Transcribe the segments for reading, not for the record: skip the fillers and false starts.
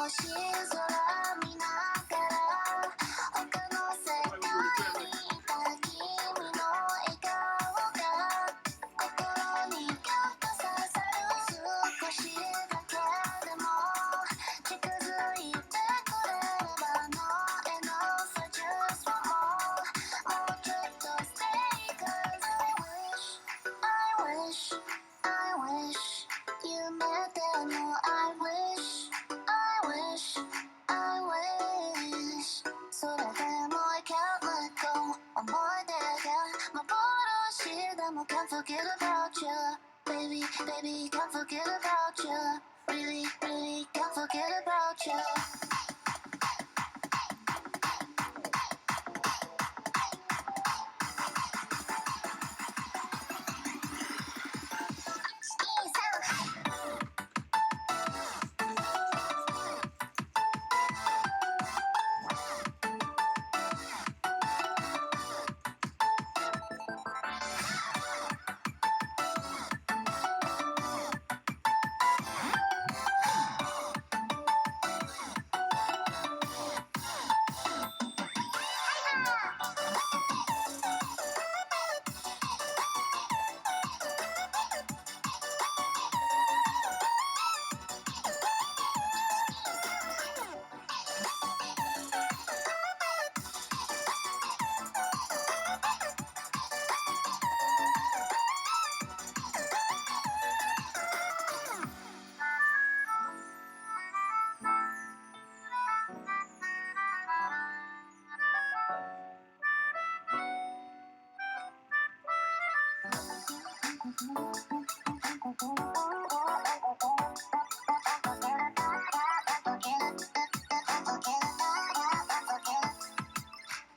星空見ながら他の世界にいた君の笑顔が心にギュッと刺さる少しだけでも近づいてくれれば No enough I just want more もうちょっと stay cause I wish I wish 夢でも I wish I wish I wish それでも I can't let go 思い出が幻でも can't forget about you Baby, baby, can't forget about you Really, really can't forget about you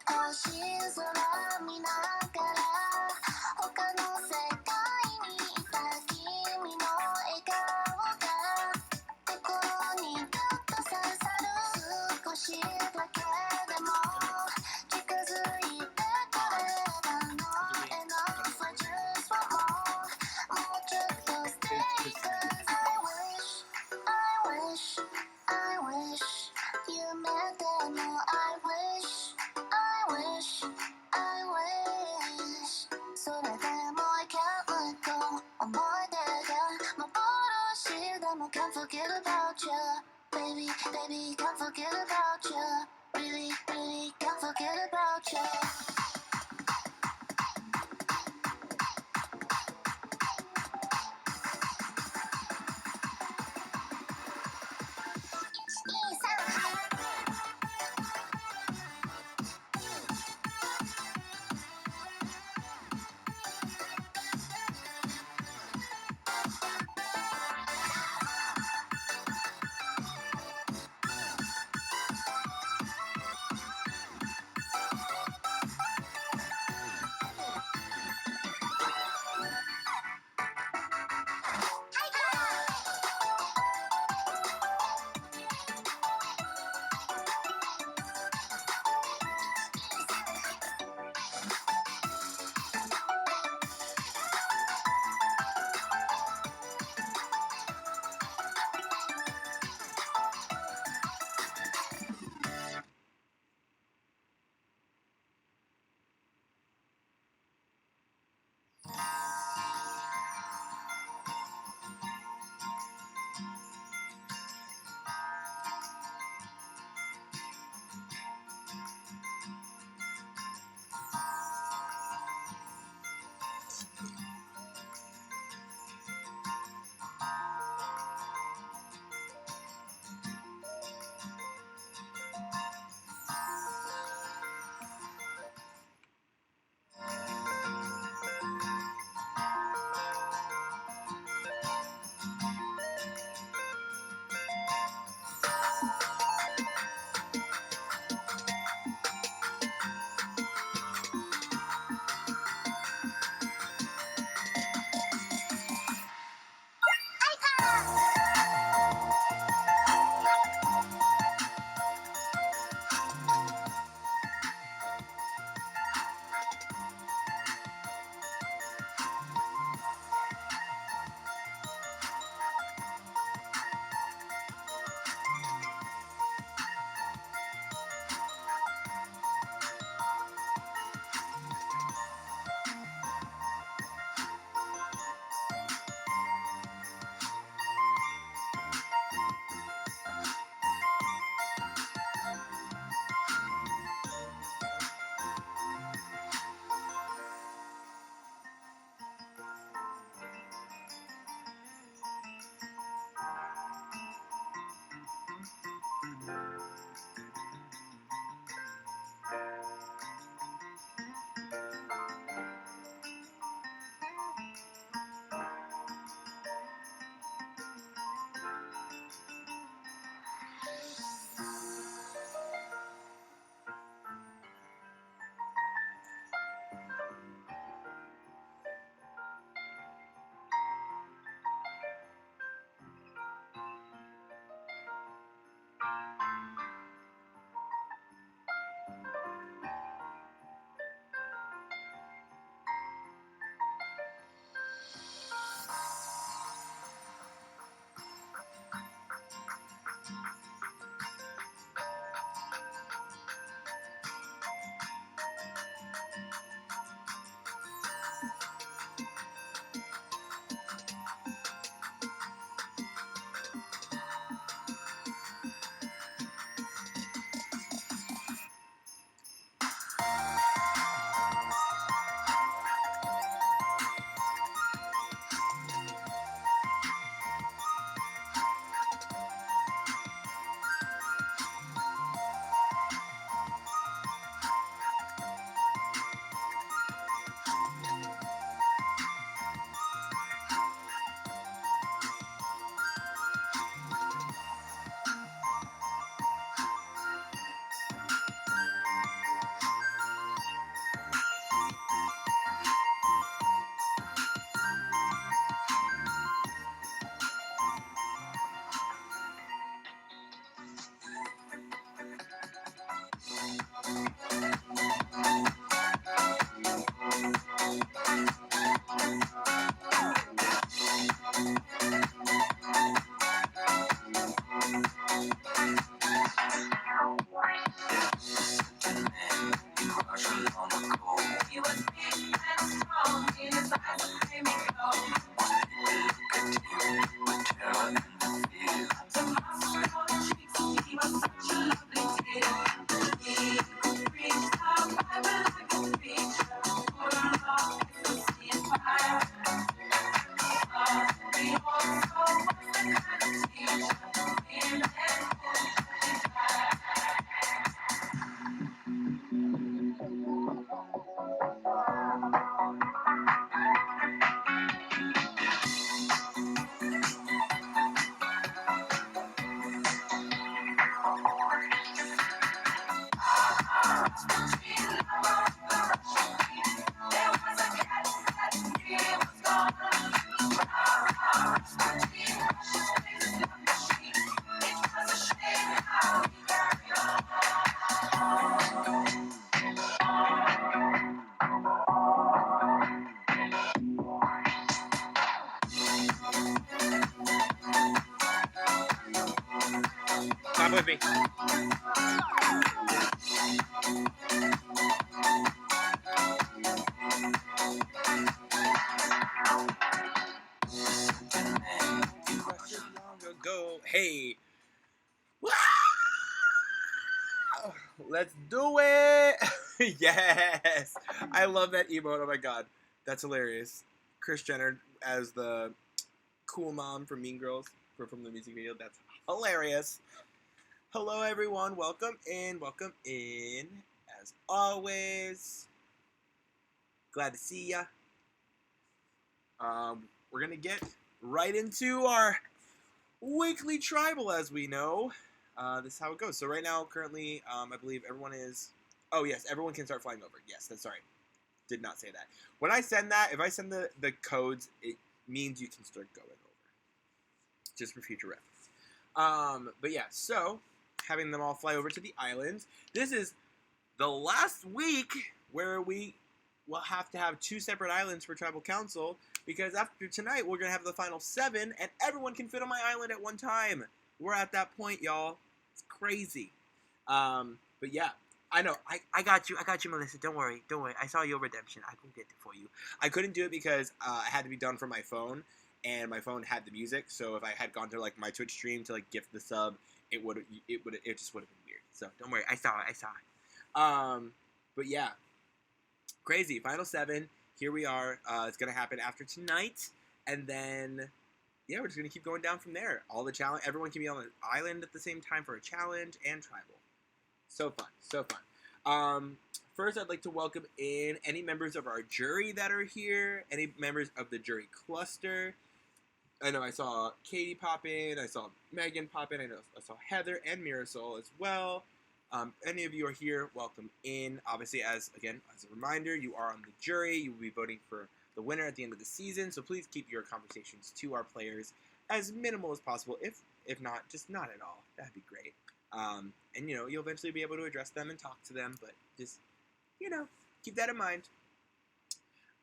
星空見ながら他の世界にいた君の笑顔が心にギュッと刺さる少しだけでも近づいてくれば No enough I just want more もうちょっと stay cause I wish I wish I wish 夢でも I wish I wish I wish それでも I can't let go 思い出が幻でも can't forget about you Baby, baby, can't forget about you Really, really can't forget about you with me. Long ago, hey, let's do it. Yes, I love that emote. Oh my god, that's hilarious. Kris Jenner as the cool mom from Mean Girls, from the music video. That's hilarious. Hello, everyone. Welcome in. Welcome in. As always, glad to see ya. We're gonna get right into our weekly tribal, as we know. This is how it goes. So right now, currently, I believe everyone is. Oh yes, everyone can start flying over. Yes, that's sorry. Did not say that. When I send that, if I send the codes, it means you can start going over. Just for future reference. But yeah, so having them all fly over to the islands. This is the last week where we will have to have 2 separate islands for Tribal Council, because after tonight we're going to have the final 7 and everyone can fit on my island at one time. We're at that point, y'all. It's crazy. But yeah, I know. I got you. I got you, Melissa. Don't worry. Don't worry. I saw your redemption. I can get it for you. I couldn't do it because it had to be done from my phone, and my phone had the music. So if I had gone to like my Twitch stream to like gift the sub, it just would have been weird. So don't worry. I saw it. But yeah, crazy. Final 7. Here we are. It's gonna happen after tonight, and then yeah, we're just gonna keep going down from there. All the challenge. Everyone can be on the island at the same time for a challenge and tribal. So fun. So fun. First, I'd like to welcome in any members of our jury that are here. Any members of the jury cluster. I know I saw Katie pop in. I saw Megan pop in. I saw Heather and Mirasol as well. Any of you are here, welcome in. Obviously, as a reminder, you are on the jury. You will be voting for the winner at the end of the season. So please keep your conversations to our players as minimal as possible. If not, just not at all. That'd be great. And you'll eventually be able to address them and talk to them. But just keep that in mind.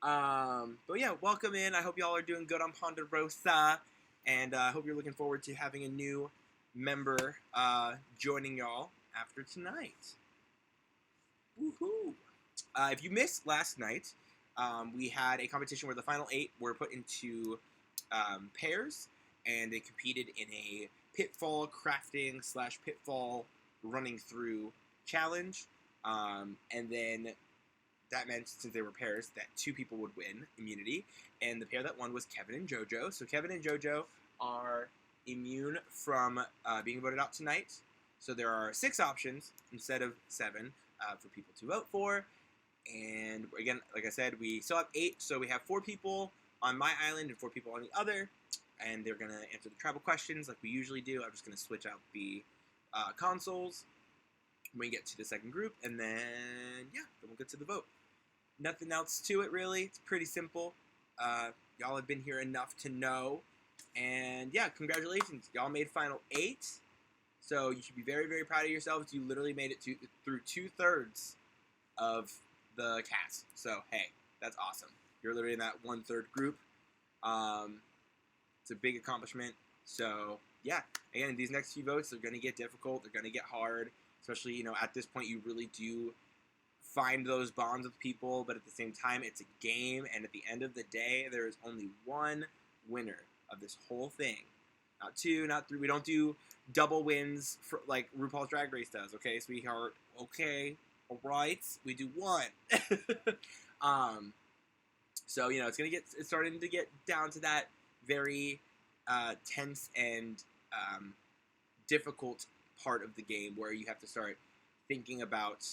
But yeah, welcome in. I hope y'all are doing good on Ponderosa, and I hope you're looking forward to having a new member joining y'all after tonight. Woohoo! If you missed last night, we had a competition where the final 8 were put into pairs, and they competed in a pitfall crafting / pitfall running through challenge. And then that meant, since they were pairs, that 2 people would win immunity, and the pair that won was Kevin and JoJo. So Kevin and JoJo are immune from being voted out tonight. So there are 6 options instead of 7 for people to vote for. And again, like I said, we still have 8, so we have 4 people on my island and 4 people on the other. And they're going to answer the tribal questions like we usually do. I'm just going to switch out the consoles when we get to the second group. And then, yeah, then we'll get to the vote. Nothing else to it, really. It's pretty simple. Y'all have been here enough to know. And, yeah, congratulations. Y'all made Final 8. So you should be very, very proud of yourselves. You literally made it through 2/3 of the cast. So, hey, that's awesome. You're literally in that 1/3 group. It's a big accomplishment. So, yeah. Again, these next few votes are going to get difficult. They're going to get hard. Especially, at this point, you really do find those bonds with people. But at the same time, it's a game. And at the end of the day, there is only one winner of this whole thing. Not 2, not 3. We don't do double wins for, like RuPaul's Drag Race does. Okay, sweetheart? Okay. All right. We do 1. So, it's starting to get down to that very tense and difficult part of the game where you have to start thinking about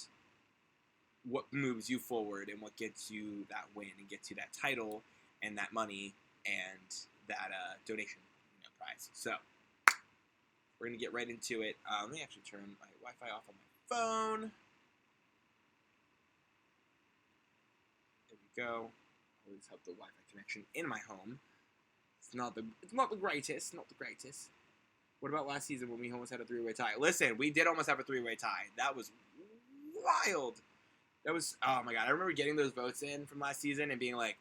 what moves you forward and what gets you that win and gets you that title and that money and that donation prize. So we're going to get right into it. Let me actually turn my Wi-Fi off on my phone. There we go. Always have the Wi-Fi connection in my home. It's not the greatest. Not the greatest. What about last season when we almost had a 3-way tie? Listen, we did almost have a 3-way tie. That was wild. That was, oh my god. I remember getting those votes in from last season and being like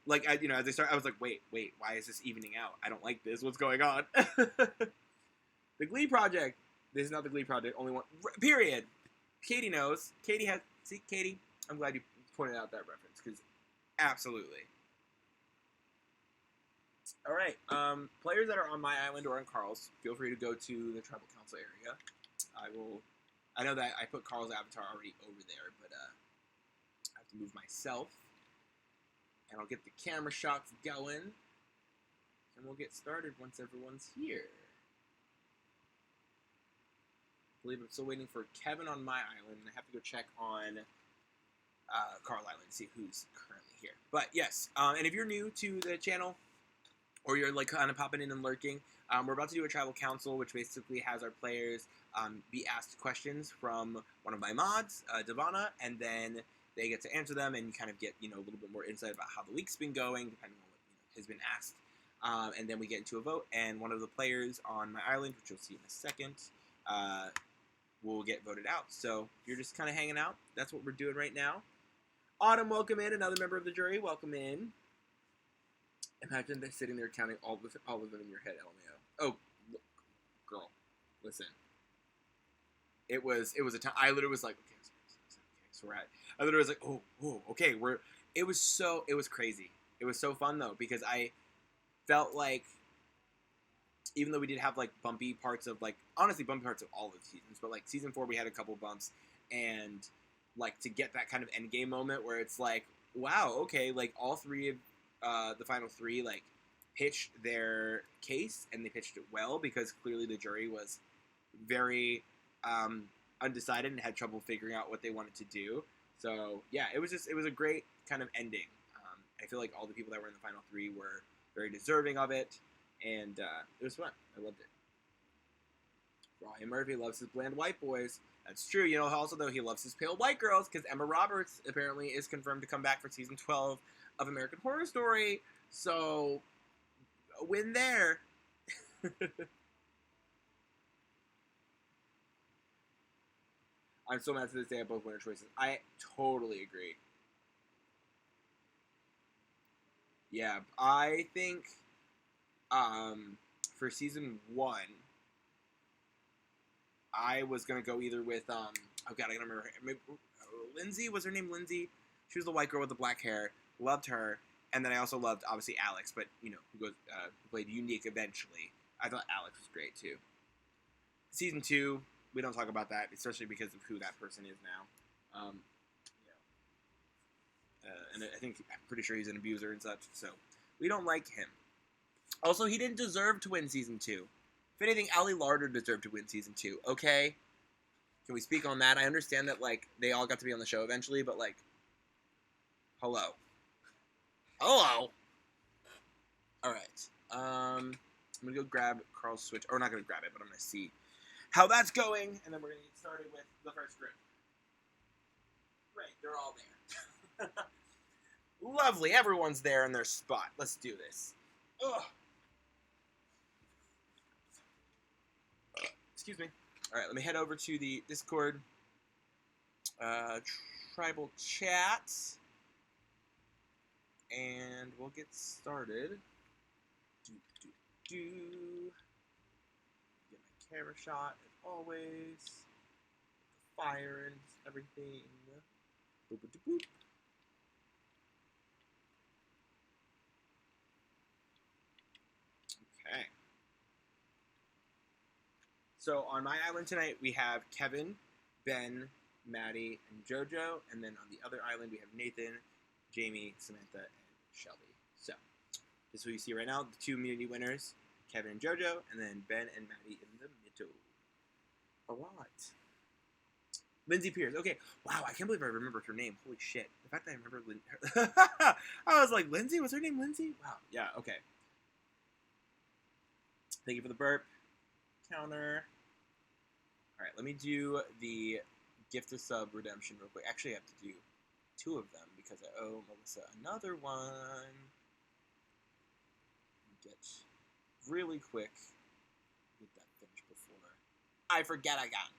as they start, I was like, wait, why is this evening out? I don't like this. What's going on? The Glee Project. This is not the Glee project. Only one. Period. Katie knows. Katie has. See, Katie. I'm glad you pointed out that reference because absolutely. All right. Players that are on my island or on Carl's, feel free to go to the tribal council area. I know that I put Carl's avatar already over there, but I have to move myself, and I'll get the camera shots going, and we'll get started once everyone's here. I believe I'm still waiting for Kevin on my island, and I have to go check on Carl Island to see who's currently here. But yes, and if you're new to the channel, or you're like kind of popping in and lurking, we're about to do a tribal council, which basically has our players be asked questions from one of my mods, Devana, and then they get to answer them, and you kind of get a little bit more insight about how the week's been going, depending on what has been asked. And then we get into a vote, and one of the players on my island, which you'll see in a second, will get voted out. So if you're just kind of hanging out, that's what we're doing right now. Autumn, welcome in. Another member of the jury, welcome in. Imagine they're sitting there counting all of them in your head, LMAO. Oh, look, girl, listen. It was a time. I literally was like, okay, so we're at. I literally was like, oh, okay, It was crazy. It was so fun though because I felt like, even though we did have like bumpy parts of honestly bumpy parts of all of the seasons, but like season 4 we had a couple bumps, and like to get that kind of end game moment where it's like, wow, okay, like all three of the final 3 like pitched their case, and they pitched it well because clearly the jury was very undecided and had trouble figuring out what they wanted to do. So yeah, it was a great kind of ending. I feel like all the people that were in the final 3 were very deserving of it, and it was fun. I loved it. Ryan Murphy loves his bland white boys. That's true. Also though, he loves his pale white girls because Emma Roberts apparently is confirmed to come back for season 12 of American Horror Story. So a win there. I'm so mad to this day at both winner choices. I totally agree. Yeah, I think for season 1, I was gonna go either with oh god, I don't remember. Maybe, Lindsay, was her name Lindsay? She was the white girl with the black hair. Loved her, and then I also loved obviously Alex, but who played Unique eventually. I thought Alex was great too. Season 2, we don't talk about that, especially because of who that person is now. And I think I'm pretty sure he's an abuser and such, so we don't like him. Also, he didn't deserve to win season 2. If anything, Ali Larder deserved to win season 2. Okay, can we speak on that? I understand that like they all got to be on the show eventually, but like, hello. All right. I'm gonna go grab Carl's Switch, or not gonna grab it, but I'm gonna see how that's going, and then we're gonna get started with the first group. Great, they're all there. Lovely, everyone's there in their spot. Let's do this. Ugh. Excuse me. All right, let me head over to the Discord tribal chat, and we'll get started. Get my camera shot as always. The fire and everything. Boop, boop, boop. Okay. So on my island tonight, we have Kevin, Ben, Maddie, and JoJo. And then on the other island, we have Nathan, Jamie, Samantha, and Shelby. So this is what you see right now. The 2 immunity winners, Kevin and JoJo, and then Ben and Maddie in the middle. A lot. Lindsay Pierce. Okay. Wow, I can't believe I remembered her name. Holy shit. The fact that I remember I was like, Lindsay? Was her name Lindsay? Wow. Yeah, okay. Thank you for the burp. Counter. Alright, let me do the gift of sub redemption real quick. Actually, I have to do 2 of them because I owe Melissa another one. Get really quick. Get that finished before I forget I got.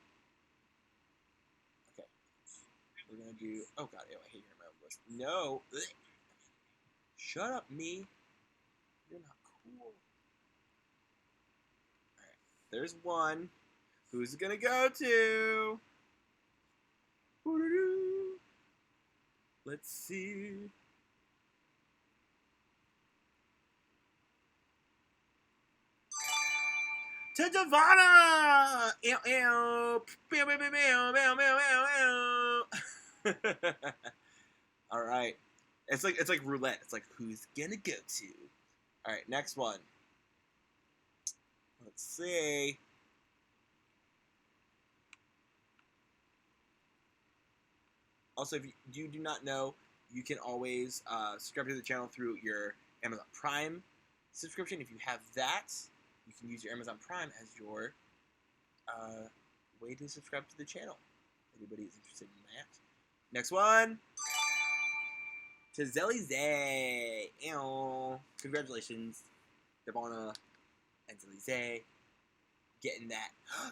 Okay. We're gonna do. Oh god, ew, I hate hearing my own voice. No. Ugh. Shut up, me. You're not cool. Alright. There's one. Who's it gonna go to? Let's see. To Devana! Ew, ew. Pew, pew, pew, pew, pew, pew, pew, pew. All right. It's like roulette. It's like who's gonna go to? All right, next one. Let's see. Also, if you do not know, you can always subscribe to the channel through your Amazon Prime subscription. If you have that, you can use your Amazon Prime as your way to subscribe to the channel. Anybody is interested in that. Next one. To Zelly Zay. Ew. Congratulations, Devana and Zelly Zay. Getting that.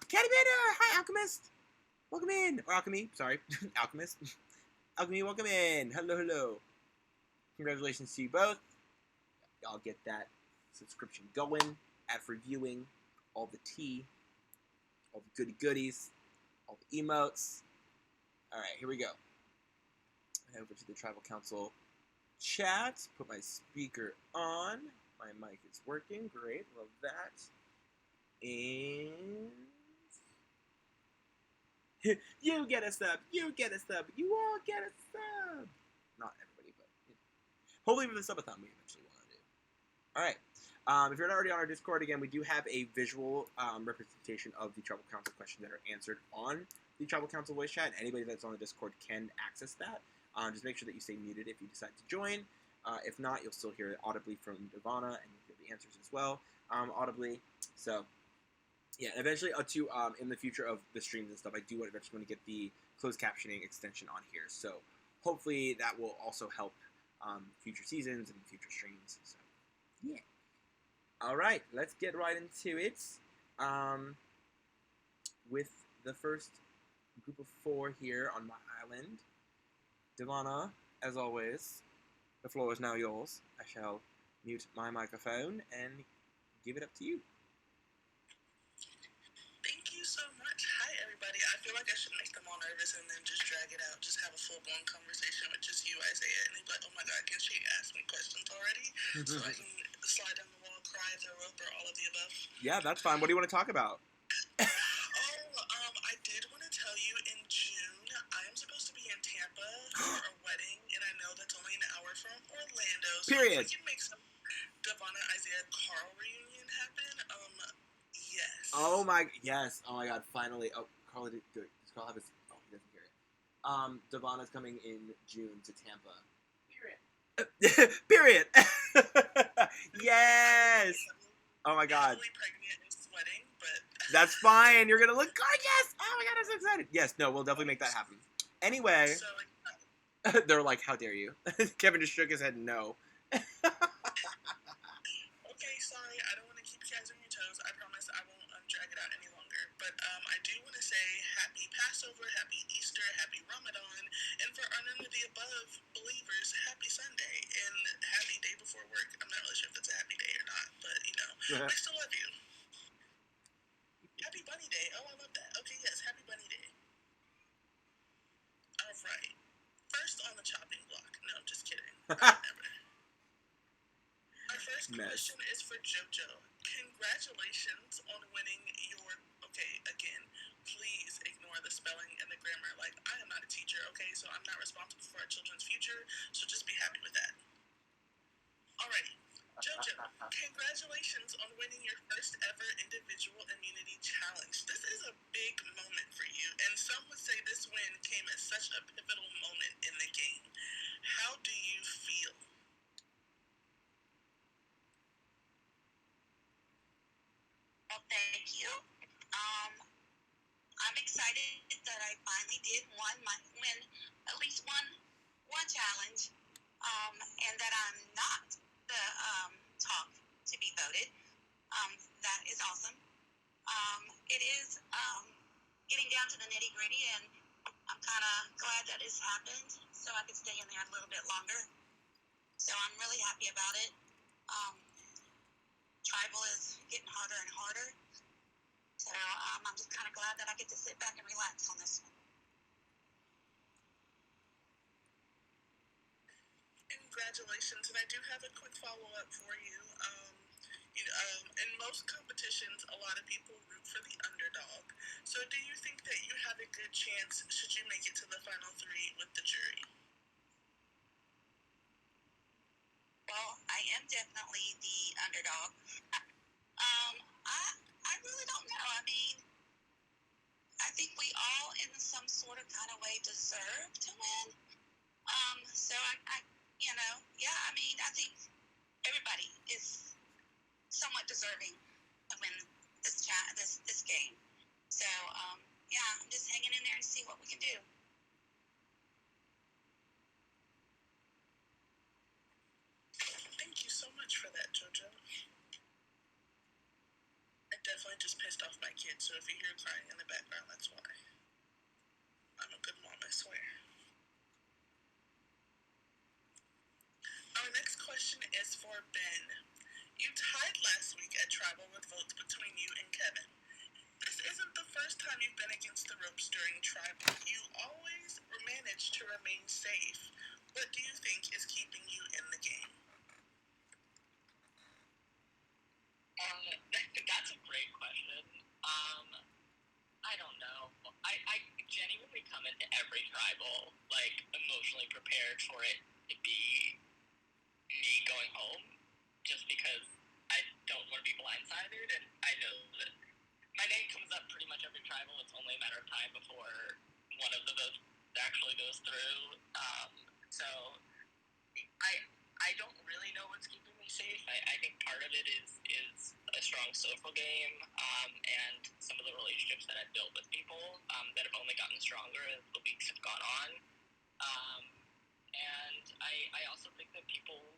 Catty Banner! Hi, Alchemist! Welcome in! Or Alchemy, sorry. Alchemist. Alchemy, welcome in! Hello, hello. Congratulations to you both. Y'all get that subscription going. Ad-free viewing. All the tea. All the goody goodies. All the emotes. Alright, here we go. Head over to the Tribal Council chat. Put my speaker on. My mic is working. Great. Love that. And you get a sub. You get a sub. You all get a sub. Not everybody, but hopefully for the subathon we eventually want to do. All right. If you're not already on our Discord, again, we do have a visual representation of the Tribal Council questions that are answered on the Tribal Council voice chat. Anybody that's on the Discord can access that. Just make sure that you stay muted if you decide to join. If not, you'll still hear it audibly from Devana, and you'll hear the answers as well audibly. So, yeah, eventually, in the future of the streams and stuff, I do eventually want to get the closed captioning extension on here. So, hopefully, that will also help future seasons and future streams. So, yeah. All right, let's get right into it. With the first group of 4 here on my island. Devana, as always, the floor is now yours. I shall mute my microphone and give it up to you. Thank you so much. Hi, everybody. I feel like I should make them all nervous and then just drag it out. Just have a full-blown conversation with just you, Isaiah. And they'd be like, oh my God, can she ask me questions already? So I can slide down the wall, cry, throw rope, or all of the above. Yeah, that's fine. What do you want to talk about? I did want to tell you in June, I am supposed to be in Tampa for a wedding, and I know that's only an hour from Orlando. So Period. if we can make some Devana, Isaiah, Carl reunion happen, yes. Oh my, yes. Oh my God, finally. Oh, Carl did good. Does Carl have his, oh, he doesn't hear it. Devana's coming in June to Tampa. Period. Period. Yes. Oh my God. Heavily pregnant and sweating, but that's fine. You're gonna look gorgeous. Oh my God, I'm so excited. Yes, no, we'll definitely make that happen. Anyway, so, they're like, how dare you? Kevin just shook his head no. okay, sorry, I don't want to keep you guys on your toes. I promise I won't drag it out any longer. But I do want to say happy Passover, happy Easter, happy Ramadan, and for our none of the above believers, happy Sunday and happy day before work. I'm not really sure if that's a happy day or not, but you know, I still love you. Happy Bunny Day. Oh, I love that. Okay, yes, happy Bunny Day. All right. First on the chopping block. No, I'm just kidding. Never. Our first question is for JoJo. Congratulations on winning your... Okay, again, please ignore the spelling and the grammar. Like, I am not a teacher, okay? So I'm not responsible for our children's future, so just be happy with that. Alrighty. JoJo, congratulations on winning your first ever individual immunity challenge. This is a big moment for you, and some would say this win came at such a pivotal moment in the game. How do you feel? Well, thank you. I'm excited that I finally did win at least one challenge, and that I'm not the top to be voted. That is awesome. It is getting down to the nitty gritty, and I'm kind of glad that it's happened, so I could stay in there a little bit longer. So I'm really happy about it. Tribal is getting harder and harder. So I'm just kind of glad that I get to sit back and relax on this one. Congratulations, and I do have a quick follow-up for you. In most competitions, a lot of people root for the underdog. So do you think that you have a good chance should you make it to the final three with the jury? Well, I am definitely the underdog. I really don't know. I mean, I think we all, in some sort of kind of way, deserve to win. So I mean, I think everybody is somewhat deserving of win this game. So I'm just hanging in there and see what we can do. Thank you so much for that, JoJo. I definitely just pissed off my kids, so if you hear crying in the background, that's why. I'm a good mom, I swear. Our next question is for Ben. You tied last week at Tribal with votes between you and Kevin. This isn't the first time you've been against the ropes during Tribal. You always manage to remain safe. What do you think is keeping you in the game? That's a great question. I don't know. I genuinely come into every Tribal, like, emotionally prepared for it to be me going home, just because I don't want to be blindsided, and I know that my name comes up pretty much every Tribal. It's only a matter of time before one of the votes actually goes through. So I don't really know what's keeping me safe. I think part of it is a strong social game, and some of the relationships that I've built with people that have only gotten stronger as the weeks have gone on. And I also think that people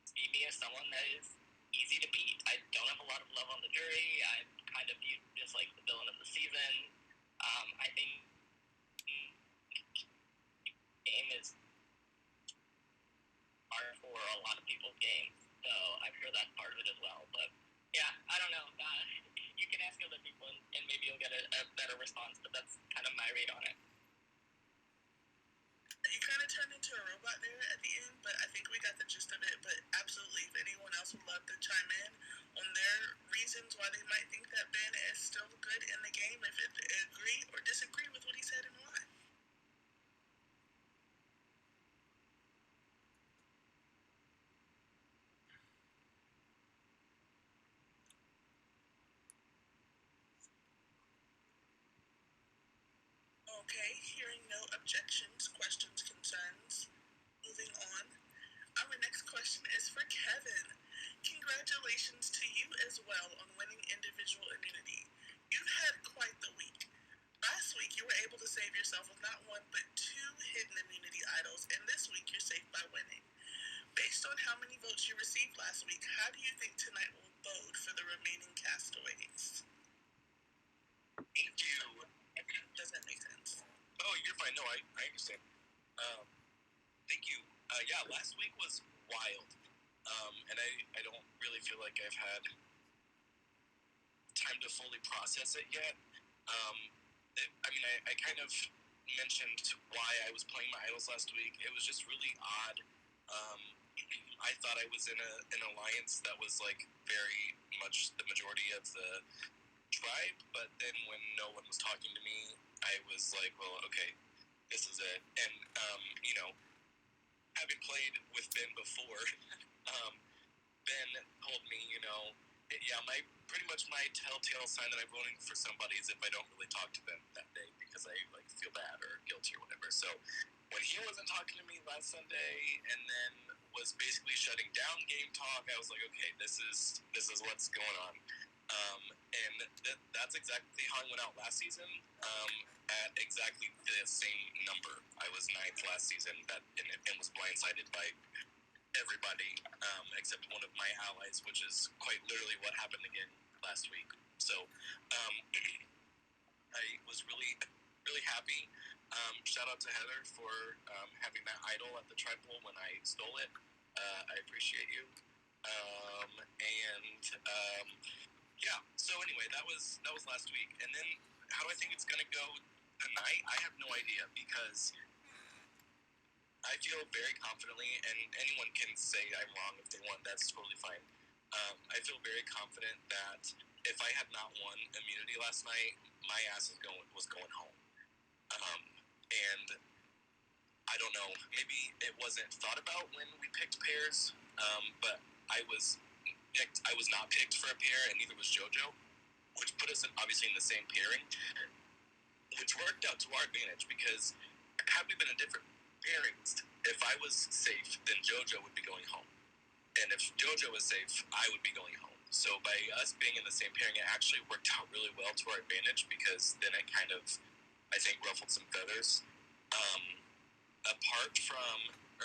see me as someone that is easy to beat. I don't have a lot of love on the jury. I'm kind of viewed as like the villain of the season. I think the game is hard for a lot of people's games, so I'm sure that's part of it as well. But yeah, I don't know. You can ask other people, and maybe you'll get a better response. But that's kind of my read on it. You kind of turned into a robot there at the end, but I think we got the gist of it. But absolutely, if anyone else would love to chime in on their reasons why they might think that Ben is still good in the game, if they agree or disagree with what he said and why. Okay, hearing no objections, questions, concerns. Moving on. Our next question is for Kevin. Congratulations to you as well on winning individual immunity. You've had quite the week. Last week you were able to save yourself with not one but two hidden immunity idols, and this week you're safe by winning. Based on how many votes you received last week, how do you think tonight will bode for the remaining castaways? Thank you. Does that make sense? Oh, you're fine. No, I understand. Thank you. Yeah, last week was wild. And I don't really feel like I've had time to fully process it yet. I kind of mentioned why I was playing my idols last week. It was just really odd. I thought I was in an alliance that was like very much the majority of the tribe, but then when no one was talking to me, I was like, well, okay, this is it. And having played with Ben before, Ben told me, pretty much my telltale sign that I'm voting for somebody is if I don't really talk to them that day because I like feel bad or guilty or whatever. So when he wasn't talking to me last Sunday and then was basically shutting down Game Talk, I was like, okay, this is what's going on. And that's exactly how I went out last season, at exactly the same number. I was 9th last season and was blindsided by everybody except one of my allies, which is quite literally what happened again last week. So I was really, really happy. Shout out to Heather for having that idol at the tribal when I stole it. I appreciate you. Yeah. So anyway, that was last week, and then how I think it's gonna go tonight, I have no idea because I feel very confidently, and anyone can say I'm wrong if they want. That's totally fine. I feel very confident that if I had not won immunity last night, my ass was going home. And I don't know. Maybe it wasn't thought about when we picked pairs, but I was not picked for a pair, and neither was JoJo, which put us obviously in the same pairing, which worked out to our advantage because had we been in different pairings, if I was safe, then JoJo would be going home. And if JoJo was safe, I would be going home. So by us being in the same pairing, it actually worked out really well to our advantage because then it kind of, I think, ruffled some feathers.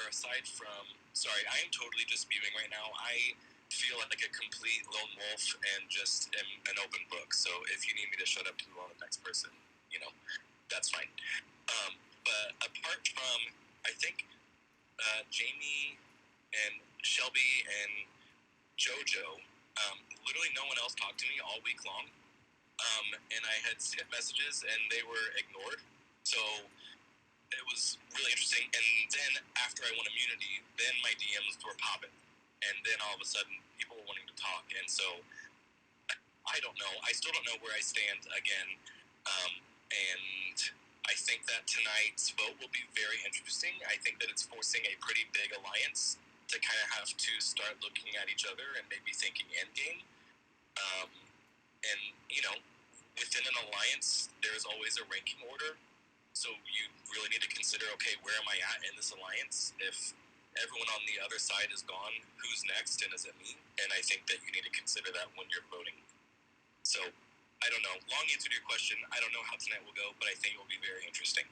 Aside from, sorry, I am totally just spewing right now. I feel like a complete lone wolf and just am an open book. So if you need me to shut up to move on to the next person, that's fine. But apart from, I think, Jamie and Shelby and JoJo, literally no one else talked to me all week long. And I had sent messages and they were ignored. So it was really interesting. And then after I won immunity, then my DMs were popping. And then all of a sudden, people were wanting to talk. And so I don't know. I still don't know where I stand again. And I think that tonight's vote will be very interesting. I think that it's forcing a pretty big alliance to kind of have to start looking at each other and maybe thinking endgame. And, within an alliance, there's always a ranking order. So you really need to consider, okay, where am I at in this alliance? If everyone on the other side is gone, who's next and is it me? And I think that you need to consider that when you're voting. So, I don't know. Long answer to your question. I don't know how tonight will go, but I think it will be very interesting.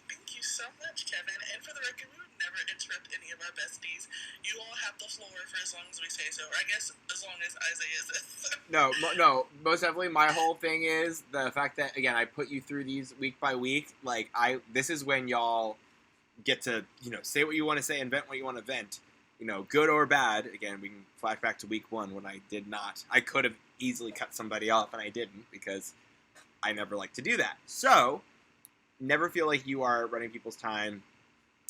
Thank you so much, Kevin. And for the record, we would never interrupt any of our besties. You all have the floor for as long as we say so, or I guess as long as Isaiah says. No, most definitely. My whole thing is the fact that, again, I put you through these week by week. Like, this is when y'all get to, say what you want to say and vent what you want to vent. Good or bad. Again, we can flash back to week 1 when I did not. I could have easily cut somebody off, and I didn't because I never like to do that. So, never feel like you are running people's time.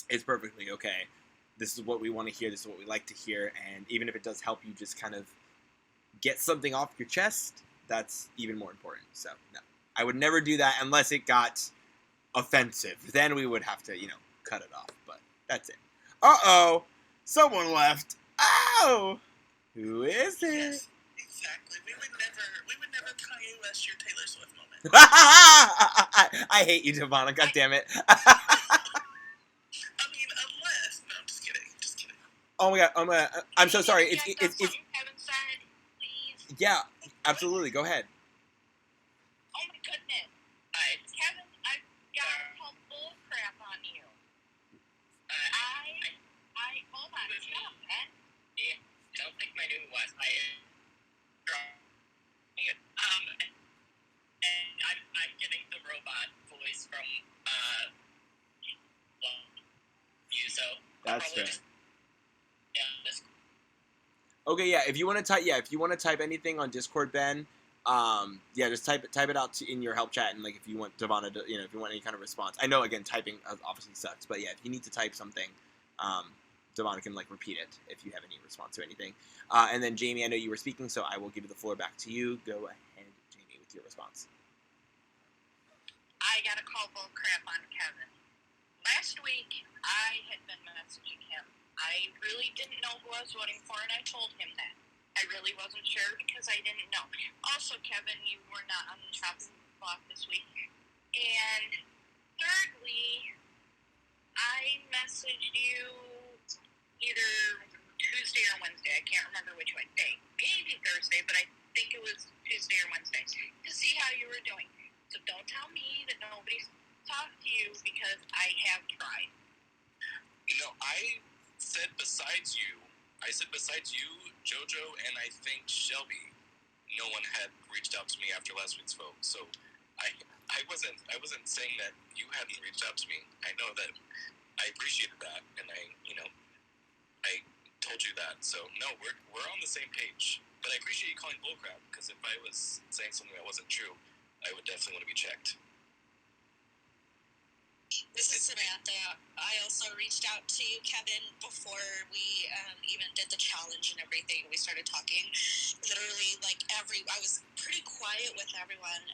It's perfectly okay. This is what we want to hear. This is what we like to hear. And even if it does help you just kind of get something off your chest, that's even more important. So, no. I would never do that unless it got offensive. Then we would have to, cut it off. But that's it. Uh-oh. Someone left. Oh! Who is it? Yes, exactly. We would never Kanye West your Taylor Swift moment. I hate you, Devonna. God damn it. I mean, unless... No, I'm just kidding. Oh my god, I'm so sorry. It's Kevin said, please. Yeah, absolutely. Go ahead. Oh my goodness. Kevin, I've got to call bull crap on you. Hold on, shut up, man. Yeah, don't think my new Wi-Fi is strong. And I'm getting the robot voice from, you, so... That's fair. This Okay, yeah. If you want to type anything on Discord, Ben, just type it out in your help chat, and like if you want Devonna to, if you want any kind of response. I know again typing obviously sucks, but yeah, if you need to type something, Devonna can like repeat it if you have any response to anything. And then Jamie, I know you were speaking, so I will give the floor back to you. Go ahead, Jamie, with your response. I got to call bull crap on Kevin. Last week, I had been messaging him. I really didn't know who I was voting for, and I told him that. I really wasn't sure because I didn't know. Also, Kevin, you were not on the chopping block this week. And thirdly, I messaged you either Tuesday or Wednesday. I can't remember which one day. Maybe Thursday, but I think it was Tuesday or Wednesday to see how you were doing. So don't tell me that nobody's talked to you because I have tried. I said besides you, JoJo, and I think Shelby, no one had reached out to me after last week's vote. So I wasn't saying that you hadn't reached out to me. I know that I appreciated that, and I told you that. So no, we're on the same page. But I appreciate you calling bullcrap, because if I was saying something that wasn't true, I would definitely want to be checked. This is Samantha. I also reached out to you, Kevin, before we even did the challenge and everything. We started talking. Literally, I was pretty quiet with everyone.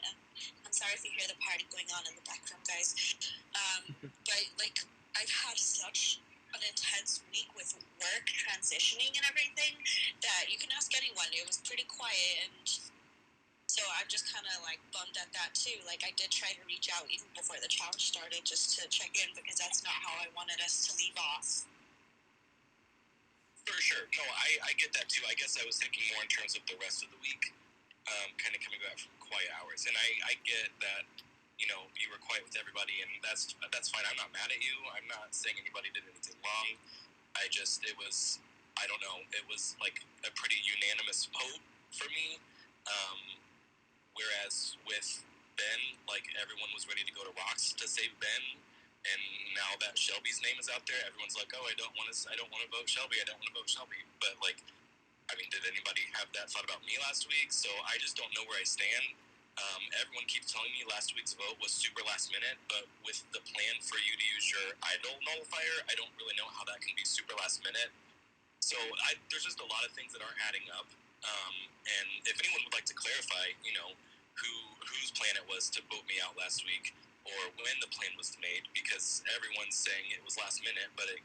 I'm sorry if you hear the party going on in the background, guys. But I've had such an intense week with work, transitioning, and everything that you can ask anyone. It was pretty quiet, and so I'm just kind of bummed at that too. I did try to reach out even before the challenge started just to check in, because that's not how I wanted us to leave off. For sure. No, I get that too. I guess I was thinking more in terms of the rest of the week, kind of coming back from quiet hours. And I get that, you were quiet with everybody, and that's fine. I'm not mad at you. I'm not saying anybody did anything wrong. I don't know, it was a pretty unanimous vote for me. Whereas with Ben, everyone was ready to go to Rocks to save Ben, and now that Shelby's name is out there, everyone's like, oh, I don't want to vote Shelby. I don't want to vote Shelby. But did anybody have that thought about me last week? So I just don't know where I stand. Everyone keeps telling me last week's vote was super last minute, but with the plan for you to use your idol nullifier, I don't really know how that can be super last minute. So there's just a lot of things that aren't adding up. And if anyone would like to clarify, whose plan it was to vote me out last week, or when the plan was made, because everyone's saying it was last minute, but it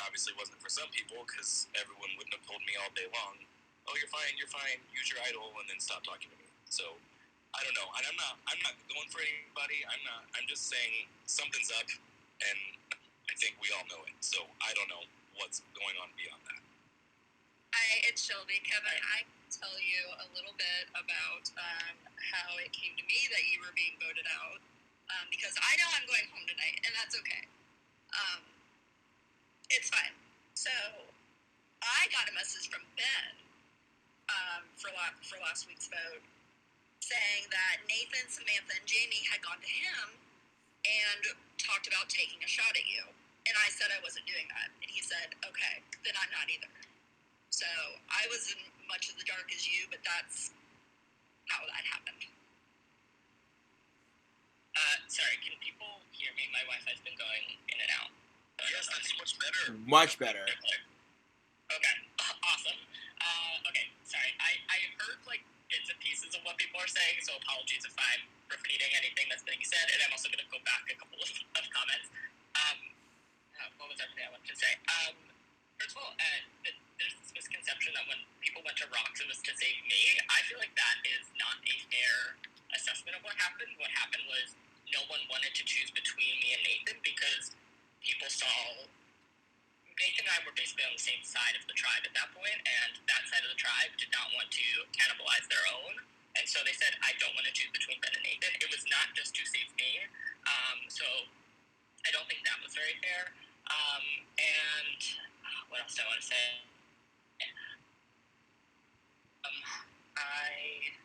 obviously wasn't for some people, because everyone wouldn't have told me all day long, oh, you're fine, use your idol, and then stop talking to me. So I don't know, and I'm not going for anybody. I'm just saying something's up, and I think we all know it. So I don't know what's going on beyond that. Hi, it's Shelby. Kevin, I can tell you a little bit about how it came to me that you were being voted out, because I know I'm going home tonight, and that's okay. It's fine. So I got a message from Ben for last week's vote saying that Nathan, Samantha, and Jamie had gone to him and talked about taking a shot at you. And I said I wasn't doing that. And he said, okay, then I'm not either. So I was in much of the dark as you, but that's how that happened. Sorry, can people hear me? My Wi-Fi's been going in and out. Yes, that's much better. Much better. Okay, awesome. Okay, sorry. I heard bits and pieces of what people are saying, so apologies if I'm repeating anything that's being said, and I'm also going to go back a couple of comments. What was everything I wanted to say? First of all, there's this misconception that when people went to Rocks, it was to save me. I feel like that is not a fair assessment of what happened. What happened was no one wanted to choose between me and Nathan, because people saw Nathan and I were basically on the same side of the tribe at that point, and that side of the tribe did not want to cannibalize their own, and so they said, I don't want to choose between Ben and Nathan. It was not just to save me, so I don't think that was very fair. And what else do I want to say? I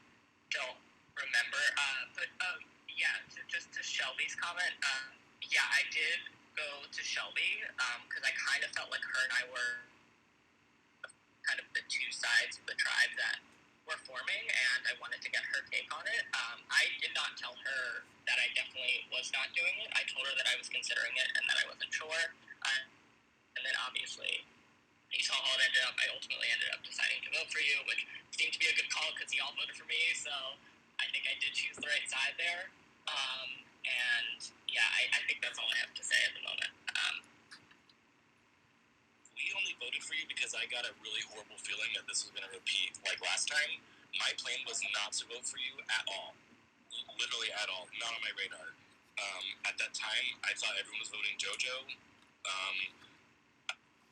don't remember, but yeah, just to Shelby's comment, yeah, I did go to Shelby, because I kind of felt like her and I were kind of the two sides of the tribe that were forming, and I wanted to get her take on it. I did not tell her that I definitely was not doing it. I told her that I was considering it and that I wasn't sure. And then obviously, you saw how it ended up. I ultimately ended up deciding to vote for you, which seemed to be a good call because y'all voted for me, so I think I did choose the right side there. And yeah, I think that's all I have to say at the moment. We only voted for you because I got a really horrible feeling that this was going to repeat like last time. My plan was not to vote for you at all. Literally at all. Not on my radar. At that time, I thought everyone was voting JoJo.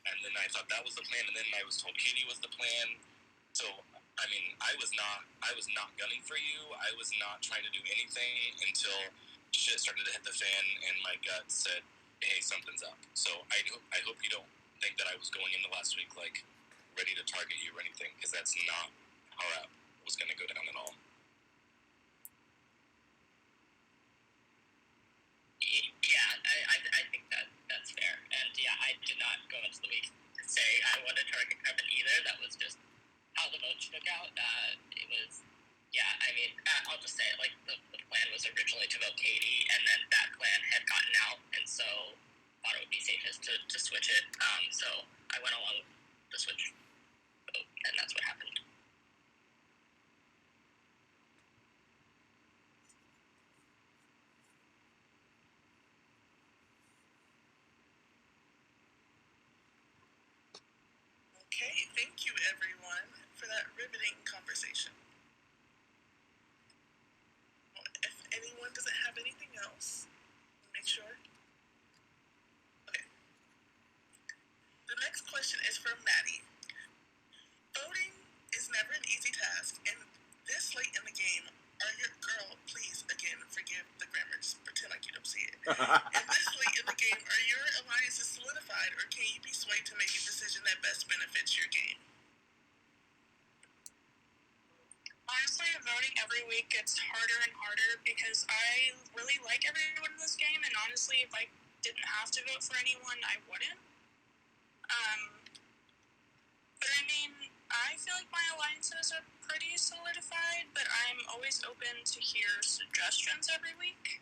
And then I thought that was the plan, and then I was told Katie was the plan. So, I mean, I was not gunning for you. I was not trying to do anything until shit started to hit the fan, and my gut said, hey, something's up. So I hope you don't think that I was going into last week, like, ready to target you or anything, because that's not how that was going to go down at all. Yeah, I think that's fair. And yeah, I did not go into the week to say I want to target that. It was, yeah, I mean, I'll just say it, like, the plan was originally to vote Katie, and then that plan had gotten out, and so thought it would be safest to switch it. So I went along with the switch vote, and that's what happened. Okay, thank you everyone for that riveting conversation. Well, if anyone doesn't have anything else, make sure. Okay. The next question is from Maddie. Voting is never an easy task, and this late in the game, are your girl, please again forgive the grammar, just pretend like you don't see it. And this late in the game, are your alliances solidified, or can you be swayed to make a decision that best benefits your game? Honestly, voting every week gets harder and harder because I really like everyone in this game, and honestly, if I didn't have to vote for anyone, I wouldn't. But I mean, I feel like my alliances are pretty solidified, but I'm always open to hear suggestions every week.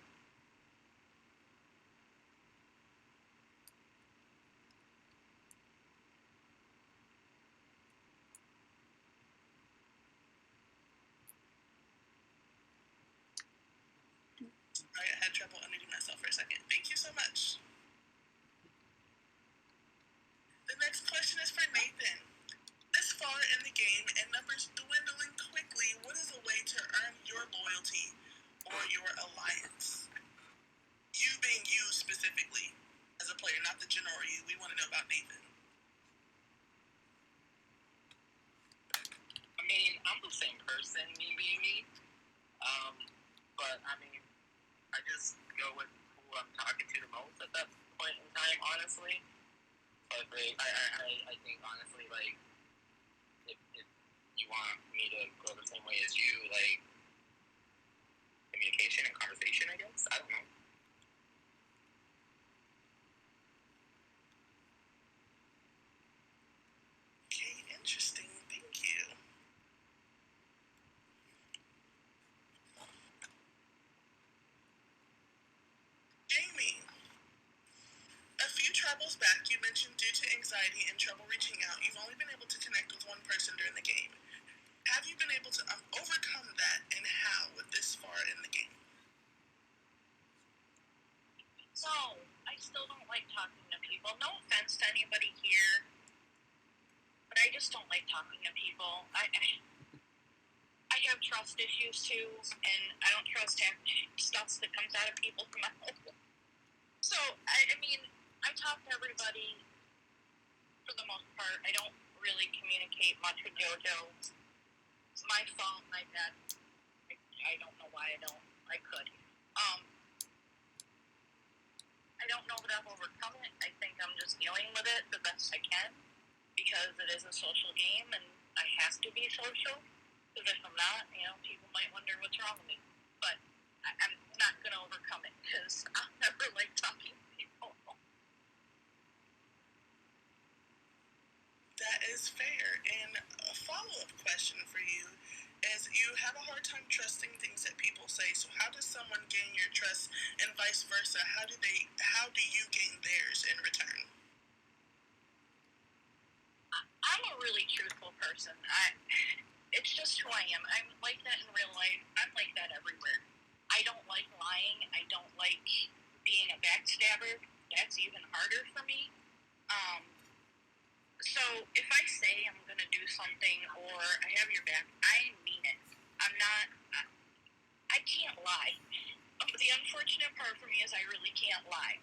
I had trouble unmuting myself for a second. Thank you so much. The next question is for Nathan. This far in the game and numbers dwindling quickly, what is a way to earn your loyalty or your alliance? You being you specifically as a player, not the general you. We want to know about Nathan. I mean, I'm the same person, me being me. But I mean, I just go with who I'm talking to the most at that point in time, honestly. But like, I think honestly, like, if you want me to go the same way as you, like, communication and conversation, I guess. I don't know. Okay, interesting. Thank you. Jamie, a few travels back, you mentioned due to anxiety and trouble reaching out, you've only been able to connect with one person during the game. Have you been able to overcome that, and how with this far in the game? So, I still don't like talking to people. No offense to anybody here, but I just don't like talking to people. I have trust issues too, and I don't trust half stuff that comes out of people's mouth. So, I mean, I talk to everybody for the most part. I don't really communicate much with JoJo. It's my fault, my bad. I don't know why I don't. I could. I don't know that I've overcome it. I think I'm just dealing with it the best I can because it is a social game and I have to be social. Because if I'm not, people might wonder what's wrong with me. But I'm not going to overcome it because I'll never like talking to people. That is fair. And a follow-up question for you is you have a hard time trusting things that people say. So how does someone gain your trust and vice versa? How do you gain theirs in return? I'm a really truthful person. It's just who I am. I'm like that in real life. I'm like that everywhere. I don't like lying. I don't like being a backstabber. That's even harder for me. So if I say I'm going to do something or I have your back, I mean it. I can't lie. The unfortunate part for me is I really can't lie.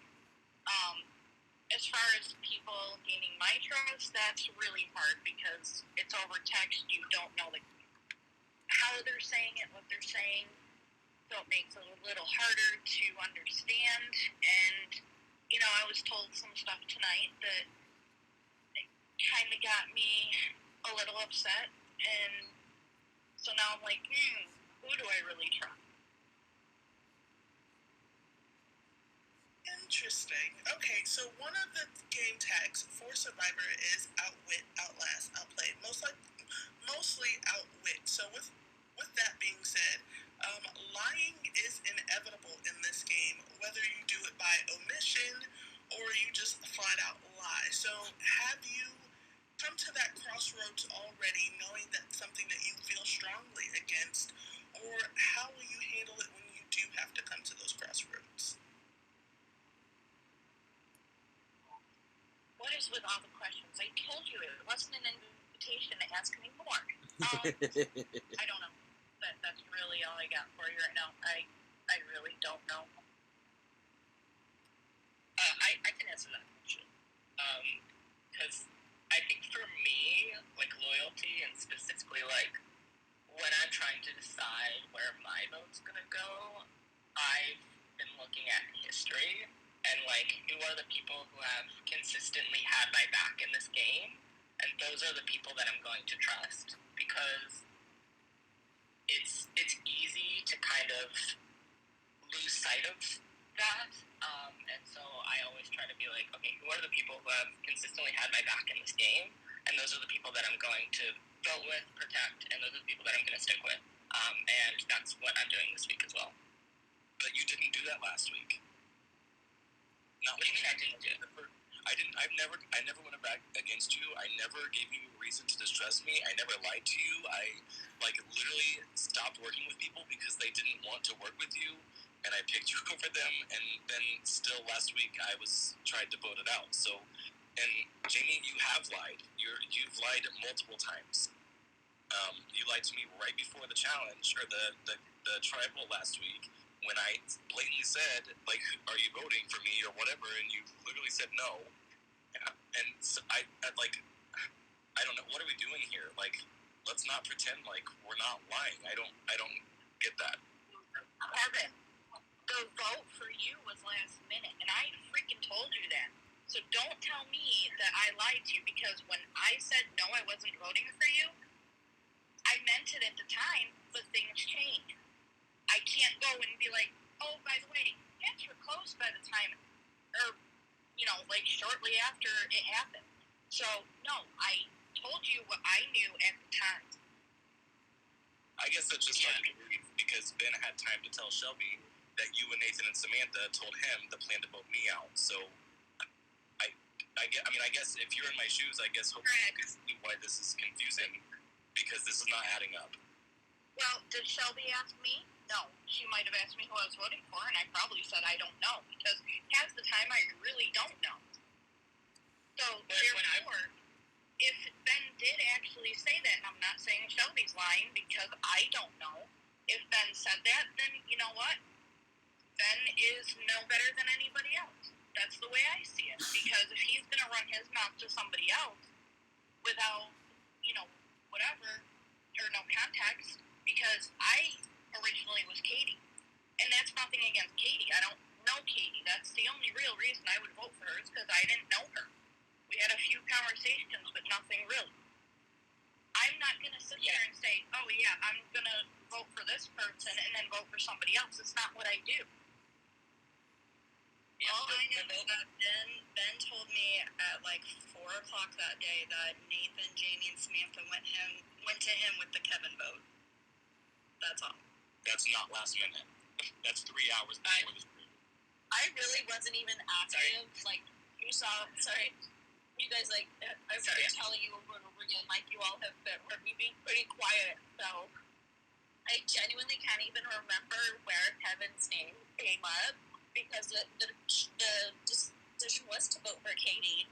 As far as people gaining my trust, that's really hard because it's over text. You don't know how they're saying it, what they're saying. So it makes it a little harder to understand. And, I was told some stuff tonight that kind of got me a little upset. And so now I'm like, who do I really trust? Interesting. Okay, so one of the game tags for Survivor is outwit, outlast, outplay. mostly outwit. So with that being said, lying is inevitable in this game, whether you do it by omission or you just flat out lie. So have you come to that crossroads already, knowing that's something that you feel strongly against, or how will you handle it when you do have to come to those crossroads? What is with all the questions? I told you it wasn't an invitation to ask me more. I don't know. That's really all I got for you right now. I really don't know. I can answer that question. Because I think for me, like, loyalty, and specifically, like, when I'm trying to decide where my vote's gonna go, I've been looking at history and, like, who are the people who have consistently had my back in this game, and those are the people that I'm going to trust, because it's easy to kind of lose sight of that, and so I always try to be like, okay, who are the people who have consistently had my back in this game, and those are the people that I'm going to vote with, protect, and those are the people that I'm going to stick with, and that's what I'm doing this week as well. But you didn't do that last week. What do you mean I didn't do it? I never went back against you. I never gave you a reason to distrust me. I never lied to you. I, like, literally stopped working with people because they didn't want to work with you, and I picked you over them, and then still last week I was tried to vote it out. So, and Jamie, you have lied. You've lied multiple times. You lied to me right before the challenge, or the tribal last week, when I blatantly said, like, are you voting for me or whatever, and you literally said no. And so I don't know, what are we doing here? Like, let's not pretend like we're not lying. I don't get that. Evan, the vote for you was last minute, and I freaking told you that. So don't tell me that I lied to you, because when I said no, I wasn't voting for you, I meant it at the time, but things change. I can't go and be like, oh, by the way, pants were closed by the time, or, you know, like, shortly after it happened. So, no, I told you what I knew at the time. I guess that's just hard to believe, because Ben had time to tell Shelby that you and Nathan and Samantha told him the plan to vote me out. So, I guess if you're in my shoes, I guess hopefully you can see why this is confusing, because this is not adding up. Well, did Shelby ask me? No. She might have asked me who I was voting for, and I probably said I don't know, because half the time I really don't know. So, therefore, if Ben did actually say that, and I'm not saying Shelby's lying because I don't know, if Ben said that, then you know what? Ben is no better than anybody else. That's the way I see it. Because if he's going to run his mouth to somebody else without, you know, whatever, or no context, because I originally was Katie. And that's nothing against Katie. I don't know Katie. That's the only real reason I would vote for her, is because I didn't know her. We had a few conversations, but nothing really. I'm not going to sit there and say, oh, yeah, I'm going to vote for this person and then vote for somebody else. It's not what I do. All I know is that Ben told me at like 4 o'clock that day that Nathan, Jamie, and Samantha went to him with the Kevin vote. That's all. That's not last minute. That's 3 hours before this. I really wasn't even active. Like, you saw, you guys, like, I've been telling you over and over again, like, you all have been heard me being pretty quiet, so I genuinely can't even remember where Kevin's name came up, because the decision was to vote for Katie,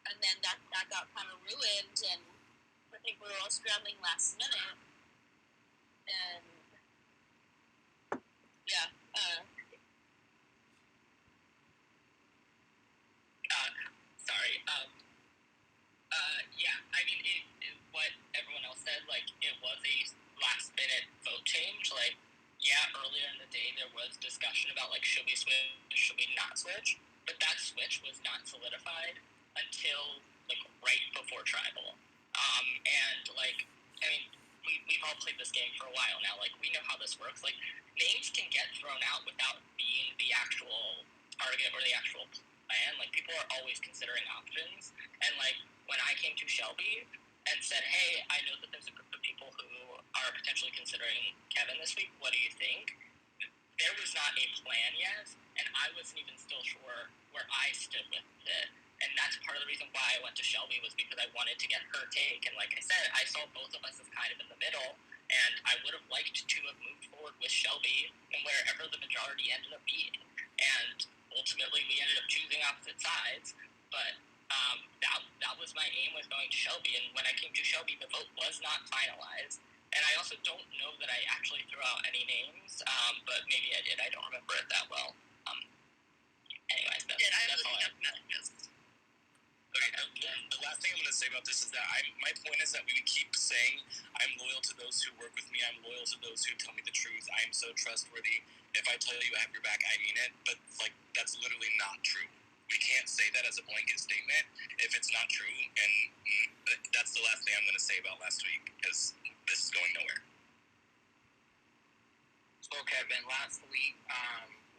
and then that got kind of ruined, and I think we were all scrambling last minute, and yeah, Sorry. Yeah, I mean, what everyone else said, like, it was a last-minute vote change. Like, yeah, earlier in the day there was discussion about, like, should we switch, should we not switch? But that switch was not solidified until, like, right before Tribal. And, like, I mean, we've all played this game for a while now. Like, we know how this works. Like, names can get thrown out without being the actual target or the actual plan. Like, people are always considering options. And, like, when I came to Shelby and said, hey, I know that there's a group of people who are potentially considering Kevin this week. What do you think? There was not a plan yet, and I wasn't even still sure where I stood with it. And that's part of the reason why I went to Shelby, was because I wanted to get her take. And like I said, I saw both of us as kind of in the middle, and I would have liked to have moved forward with Shelby and wherever the majority ended up being. And ultimately, we ended up choosing opposite sides, but that was my aim, with going to Shelby. And when I came to Shelby, the vote was not finalized. And I also don't know that I actually threw out any names, but maybe I did. I don't remember it that well. Anyways, that's all I have. Okay, the last thing I'm going to say about this is that my point is that we keep saying I'm loyal to those who work with me. I'm loyal to those who tell me the truth. I am so trustworthy. If I tell you I have your back, I mean it. But like, that's literally not true. We can't say that as a blanket statement if it's not true. And that's the last thing I'm going to say about last week, because this is going nowhere. So Kevin, last week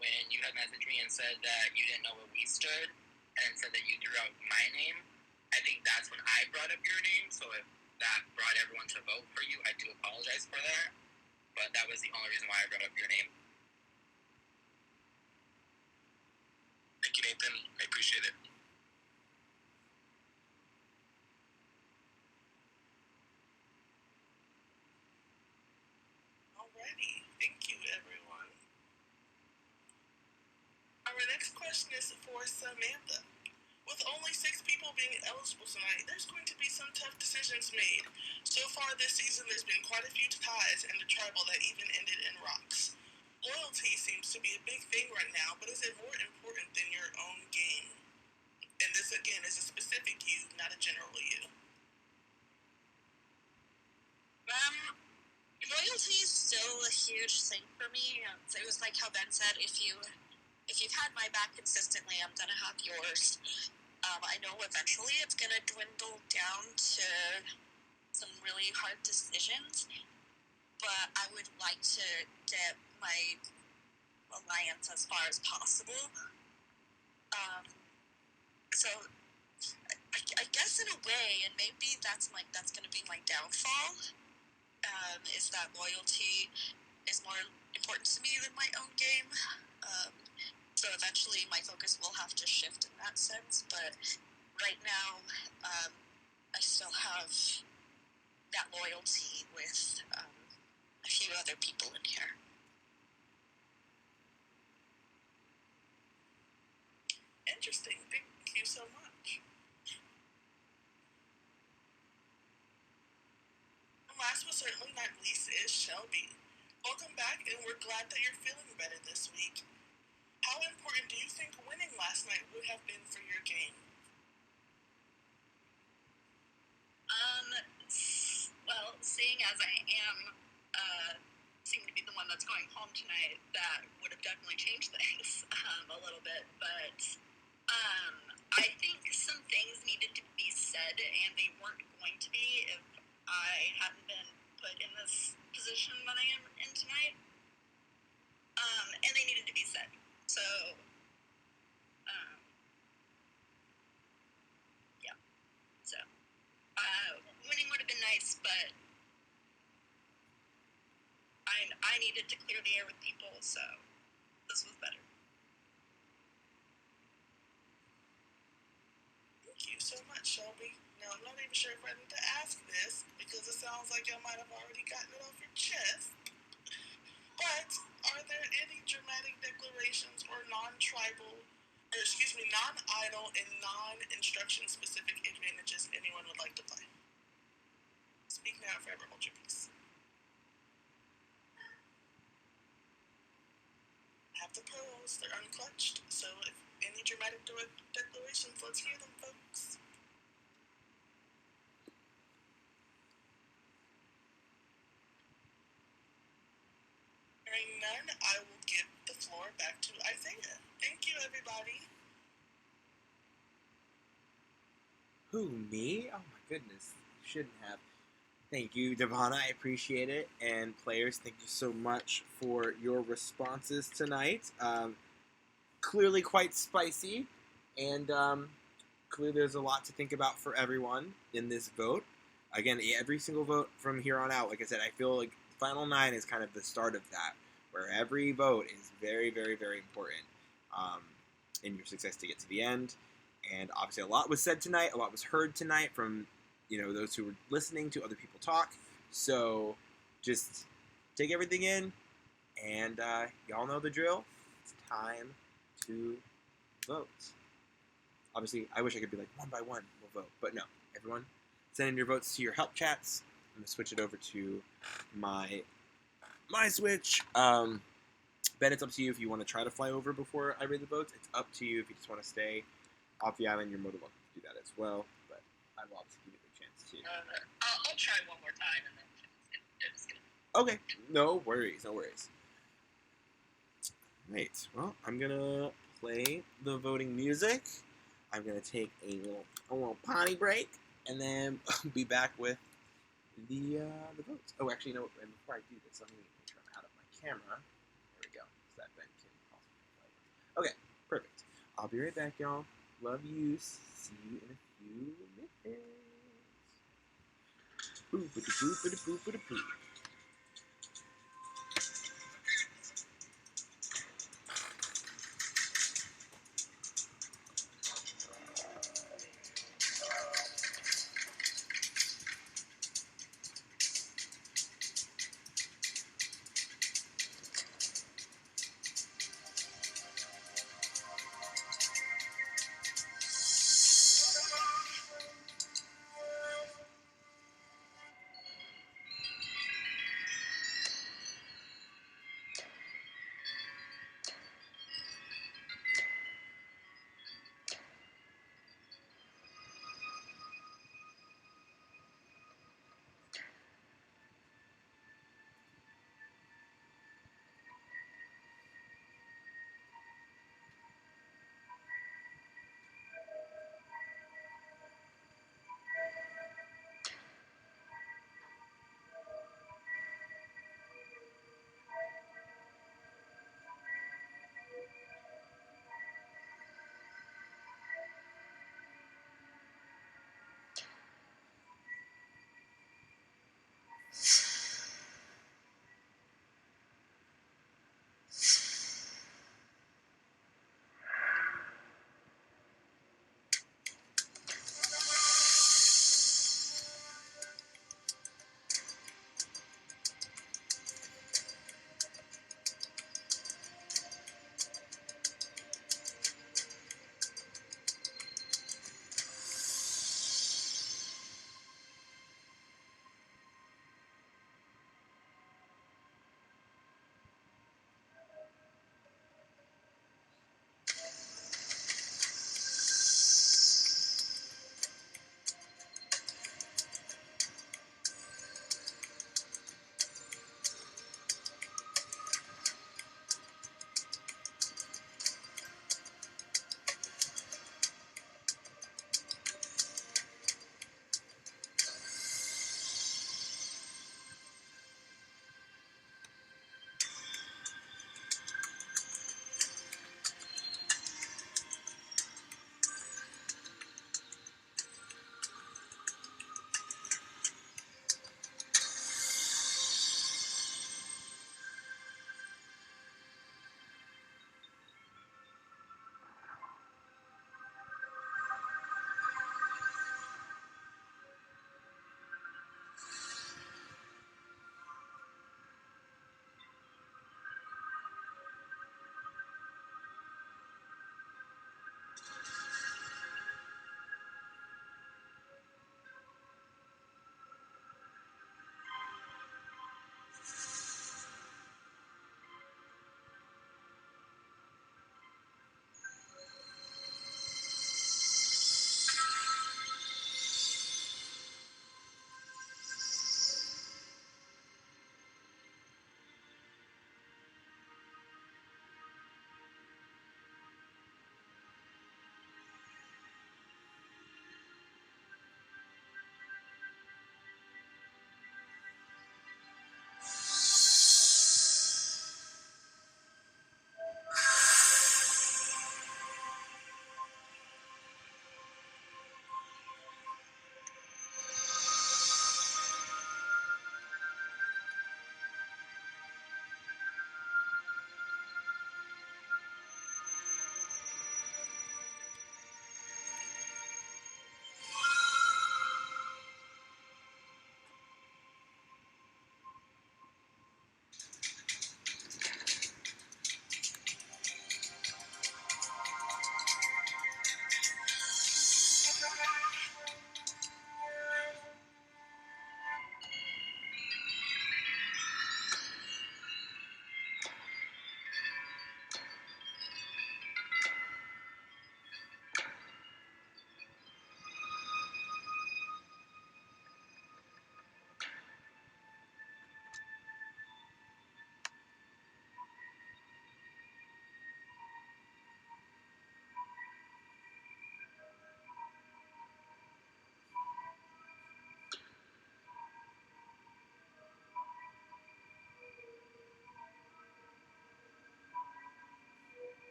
when you had messaged me and said that you didn't know where we stood, and said that you threw out my name, I think that's when I brought up your name. So if that brought everyone to vote for you, I do apologize for that. But that was the only reason why I brought up your name. Thank you, Nathan. I appreciate it. Alrighty, thank you, everyone. Our next question is for Samantha. With only 6 people being eligible tonight, there's going to be some tough decisions made. So far this season, there's been quite a few ties in the tribal that even ended in rocks. Loyalty seems to be a big thing right now, but is it more important than your own game? And this, again, is a specific you, not a general you. Loyalty is still a huge thing for me. It was like how Ben said, if you've had my back consistently, I'm gonna have yours. I know eventually it's gonna dwindle down to some really hard decisions, but I would like to get my alliance as far as possible. So I guess in a way, and maybe that's gonna be my downfall, is that loyalty is more important to me than my own game. So eventually my focus will have to shift in that sense, but right now I still have that loyalty with a few other people in here. Interesting. Thank you so much. And last but certainly not least is Shelby. Welcome back, and we're glad that you're feeling better this week. How important do you think winning last night would have been for your game? Well, seeing as I am seem to be the one that's going home tonight, that would have definitely changed things a little bit. But I think some things needed to be said, and they weren't going to be if I hadn't been put in this position that I am in tonight. And they needed to be said. So, yeah. So, winning would have been nice, but I needed to clear the air with people, so this was better. Thank you so much, Shelby. Now, I'm not even sure if I need to ask this, because it sounds like you might have already gotten it off your chest. But are there any dramatic declarations or non-idle and non-instruction specific advantages anyone would like to play? Speak now, forever hold your peace. Have the pearls, they're unclutched, so if any dramatic declarations, let's hear them, folks. Hearing none, I will give the floor back to Isaiah. Thank you, everybody. Who, me? Oh my goodness. Shouldn't have. Thank you, Devonna. I appreciate it. And players, thank you so much for your responses tonight. Clearly quite spicy. And clearly there's a lot to think about for everyone in this vote. again, every single vote from here on out, like I said, I feel like Final 9 is kind of the start of that, where every vote is very, very, very important in your success to get to the end. And obviously a lot was said tonight, a lot was heard tonight from, those who were listening to other people talk. So just take everything in, and y'all know the drill. It's time to vote. Obviously, I wish I could be like, one by one, we'll vote. But no, everyone, send in your votes to your help chats. I'm going to switch it over to my Switch. Ben, it's up to you if you want to try to fly over before I read the votes. It's up to you if you just want to stay off the island. You're more than welcome to do that as well. But I will obviously give you the chance to. I'll try one more time and then just gonna... Okay, no worries, no worries. Right, well, I'm gonna play the voting music. I'm gonna take a little potty break, and then be back with the votes. Oh, actually, no. And before I do this, let me make sure I'm out of my camera. There we go. So that Ben can possibly play. Okay, perfect. I'll be right back, y'all. Love you. See you in a few minutes. Boop-a-da-boop-a-da-boop-a-da-boop.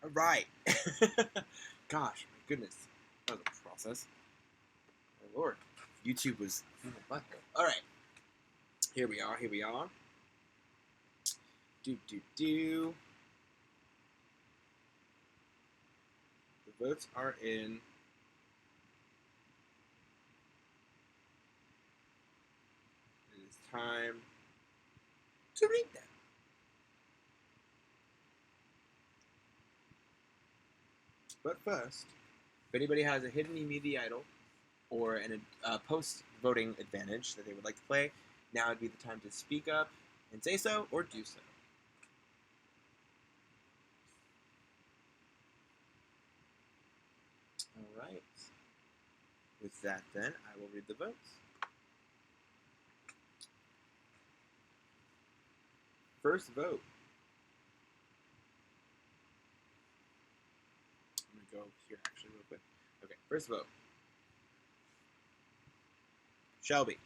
All right. Gosh, my goodness. That was a process. My lord. YouTube was in the butt. All right. Here we are. Do. The votes are in. It is time to read them. But first, if anybody has a hidden immunity idol or a post-voting advantage that they would like to play, now would be the time to speak up and say so or do so. All right. With that, then, I will read the votes. First vote. I'm going to go here actually real quick. Okay, first vote. Shelby.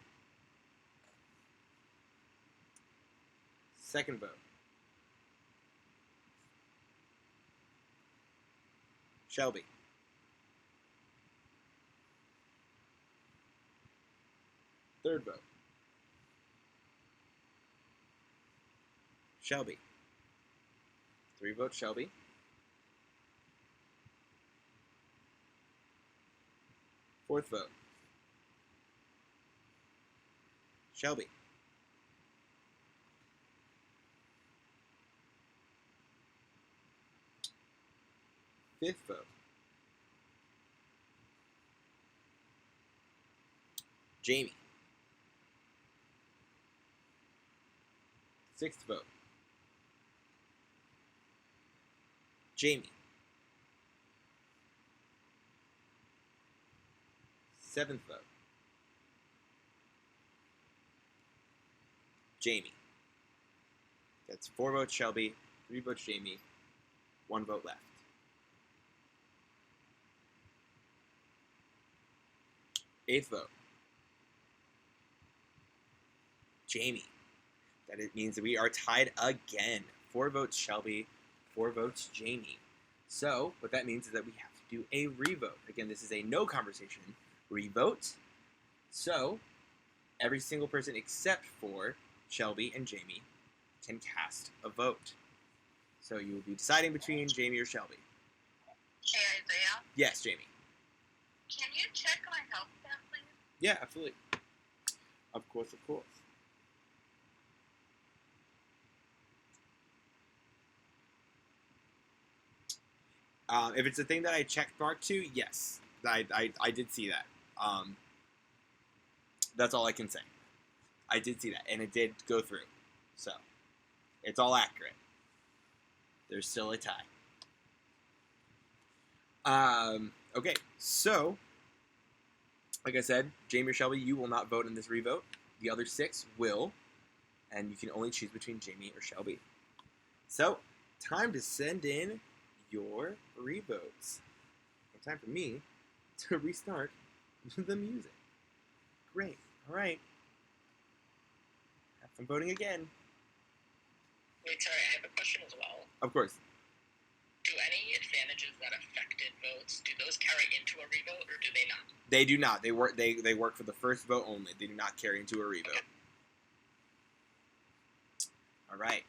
Second vote. Shelby. Third vote. Shelby. 3 votes Shelby. Fourth vote. Shelby. Fifth vote. Jamie. Sixth vote. Jamie. Seventh vote. Jamie. That's 4 votes Shelby, 3 votes Jamie, 1 vote left. Eighth vote. Jamie. That it means that we are tied again. 4 votes Shelby, 4 votes Jamie. So, what that means is that we have to do a revote. Again, this is a no conversation revote. So, every single person except for Shelby and Jamie can cast a vote. So, you will be deciding between Jamie or Shelby. Hey, Isaiah, Yes, Jamie. can you check my health stat, please? Yeah, absolutely. Of course. If it's a thing that I checked mark to, yes. I did see that. That's all I can say. I did see that, and it did go through. So, it's all accurate. There's still a tie. Okay, so, like I said, Jamie or Shelby, you will not vote in this revote. The other 6 will, and you can only choose between Jamie or Shelby. So, time to send in your revotes. And time for me to restart the music. Great. All right. Have fun voting again. Wait, sorry, I have a question as well. Of course. Do any advantages that affected votes, do those carry into a revote, or do they not? They do not. They work for the first vote only. They do not carry into a revote. Okay. All right.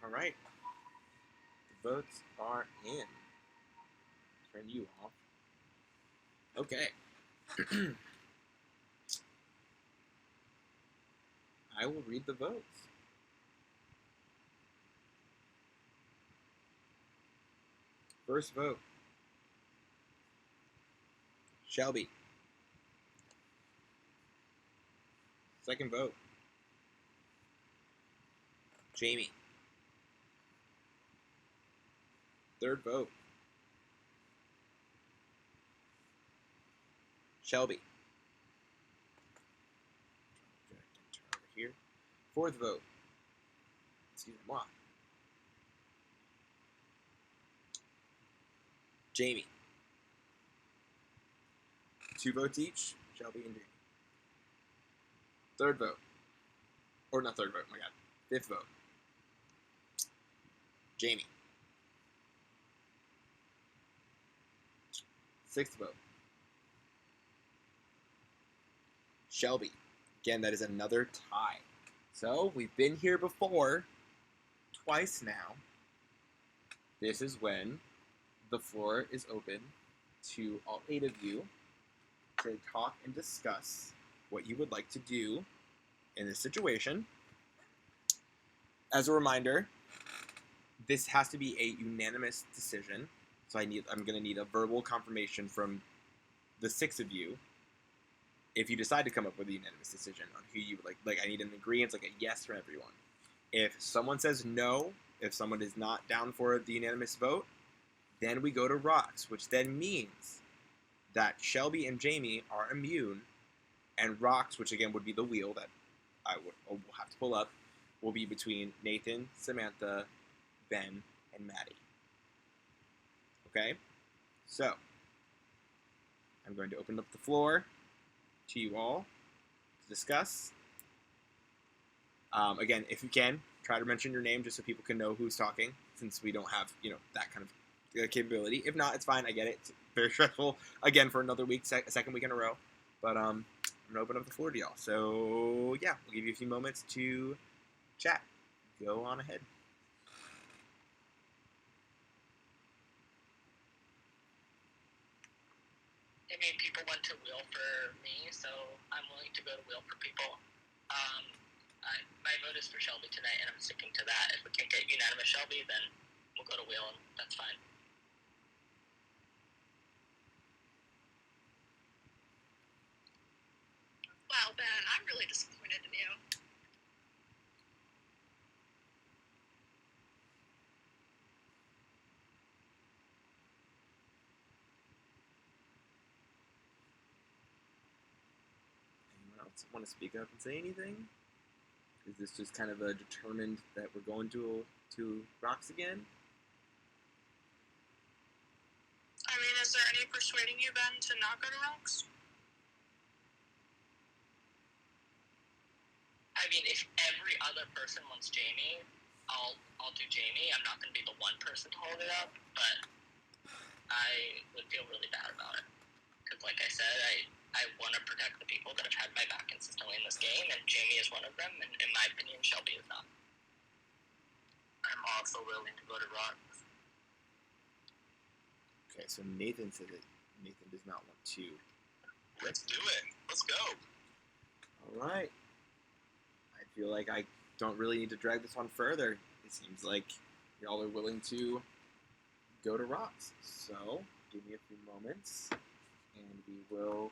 All right. The votes are in. Turn you off. Okay. I will read the votes. First vote. Shelby. Second vote. Jamie. Third vote. Shelby. Turn over here. Fourth vote. Excusez-moi. Jamie. 2 votes each. Shelby and Jamie. Third vote. Or not third vote, oh my god. Fifth vote. Jamie. Sixth vote. Shelby. Again, that is another tie. So, we've been here before, twice now. This is when the floor is open to all 8 of you to talk and discuss what you would like to do in this situation. As a reminder, this has to be a unanimous decision. So I'm going to need a verbal confirmation from the 6 of you if you decide to come up with a unanimous decision on who you would like. Like, I need an agreement, like a yes from everyone. If someone says no, if someone is not down for the unanimous vote, then we go to rocks, which then means that Shelby and Jamie are immune, and rocks, which again would be the wheel that will have to pull up, will be between Nathan, Samantha, Ben, and Maddie. Okay? So, I'm going to open up the floor to you all to discuss. Again, if you can, try to mention your name just so people can know who's talking, since we don't have, that kind of capability. If not, it's fine. I get it. It's very stressful, again, for another week, second week in a row. But I'm going to open up the floor to y'all. So, yeah, we'll give you a few moments to chat. Go on ahead. I mean, people went to wheel for me, so I'm willing to go to wheel for people. My vote is for Shelby tonight, and I'm sticking to that. If we can't get unanimous Shelby, then we'll go to wheel, and that's fine. Wow, Ben, I'm really disappointed in you. Anyone else want to speak up and say anything? Is this just kind of a determined that we're going to rocks again? I mean, is there any persuading you, Ben, to not go to rocks? I mean, if every other person wants Jamie, I'll do Jamie. I'm not going to be the one person to hold it up, but I would feel really bad about it. Because like I said, I want to protect the people that have had my back consistently in this game, and Jamie is one of them, and in my opinion, Shelby is not. I'm also willing to go to rocks. Okay, so Nathan said that Nathan does not want to. Let's do it. Let's go. All right. I feel like I don't really need to drag this on further. It seems like y'all are willing to go to rocks. So, give me a few moments, and we will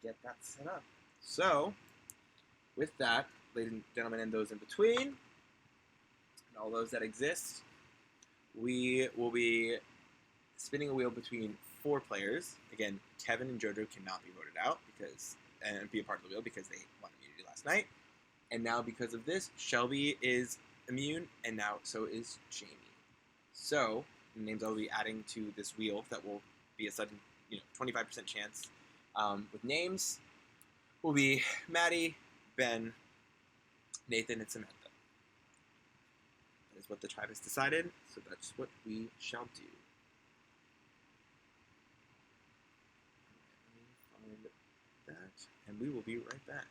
get that set up. So, with that, ladies and gentlemen, and those in between, and all those that exist, we will be spinning a wheel between 4 players. Again, Kevin and JoJo cannot be voted out and be a part of the wheel because they won immunity last night. And now because of this, Shelby is immune, and now so is Jamie. So, the names I'll be adding to this wheel that will be a sudden, 25% chance with names will be Maddie, Ben, Nathan, and Samantha. That is what the tribe has decided, so that's what we shall do. Let me find that, and we will be right back.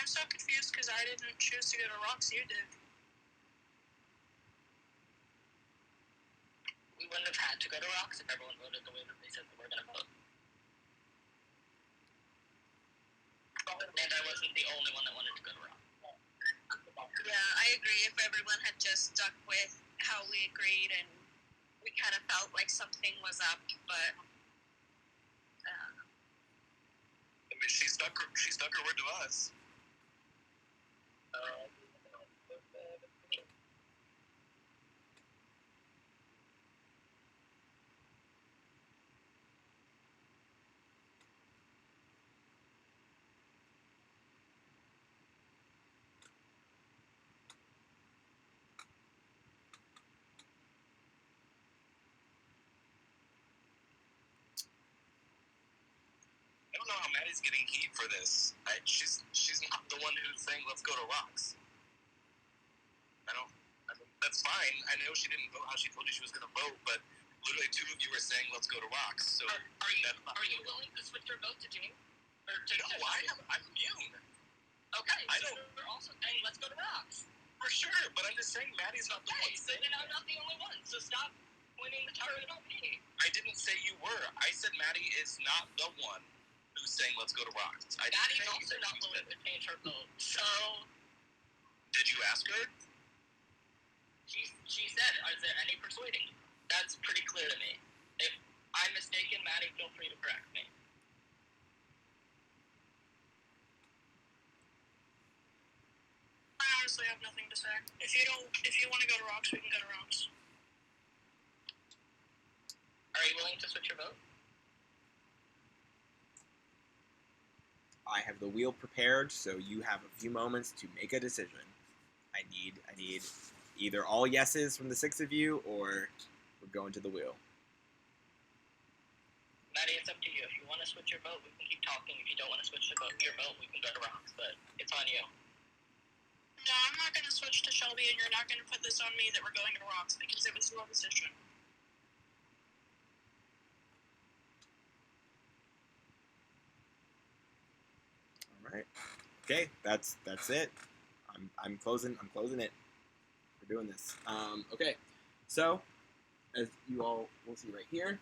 I'm so confused because I didn't choose to go to Rocks. You did. We wouldn't have had to go to Rocks if everyone voted the way that they said they were going to vote. And I wasn't the only one that wanted to go to Rocks. Yeah, I agree. If everyone had just stuck with how we agreed and we kind of felt like something was up, but I mean, she stuck her word to us. I don't know how Maddie's getting heat for this. She's not the one who's saying let's go to Rocks. I mean, that's fine. I know she didn't vote how she told you she was going to vote, but literally 2 of you were saying let's go to Rocks. So Are you willing to switch your vote to Jane? Or to I'm immune. Okay, I so don't- we're also saying let's go to Rocks. For sure, but I'm just saying Maddie's not the one Okay, so saying then I'm it. not the only one. So stop pointing the target at me. I didn't say you were. I said Maddie is not the one who's saying let's go to Rocks. I didn't Maddie's say also that not she willing said to change her vote. So Did you ask her? she said, is there any persuading? That's pretty clear to me. If I'm mistaken, Maddie, feel free to correct me. I honestly have nothing to say. If you want to go to Rocks, we can go to Rocks. Are you willing to switch your vote? I have the wheel prepared, so you have a few moments to make a decision. I need either all yeses from the 6 of you, or we're going to the wheel. Maddie, it's up to you. If you want to switch your vote, we can keep talking. If you don't want to switch your vote, we can go to Rocks. But it's on you. No, I'm not going to switch to Shelby, and you're not going to put this on me that we're going to Rocks because it was your decision. All right. Okay, that's it. I'm closing it. We're doing this. Okay. So, as you all will see right here,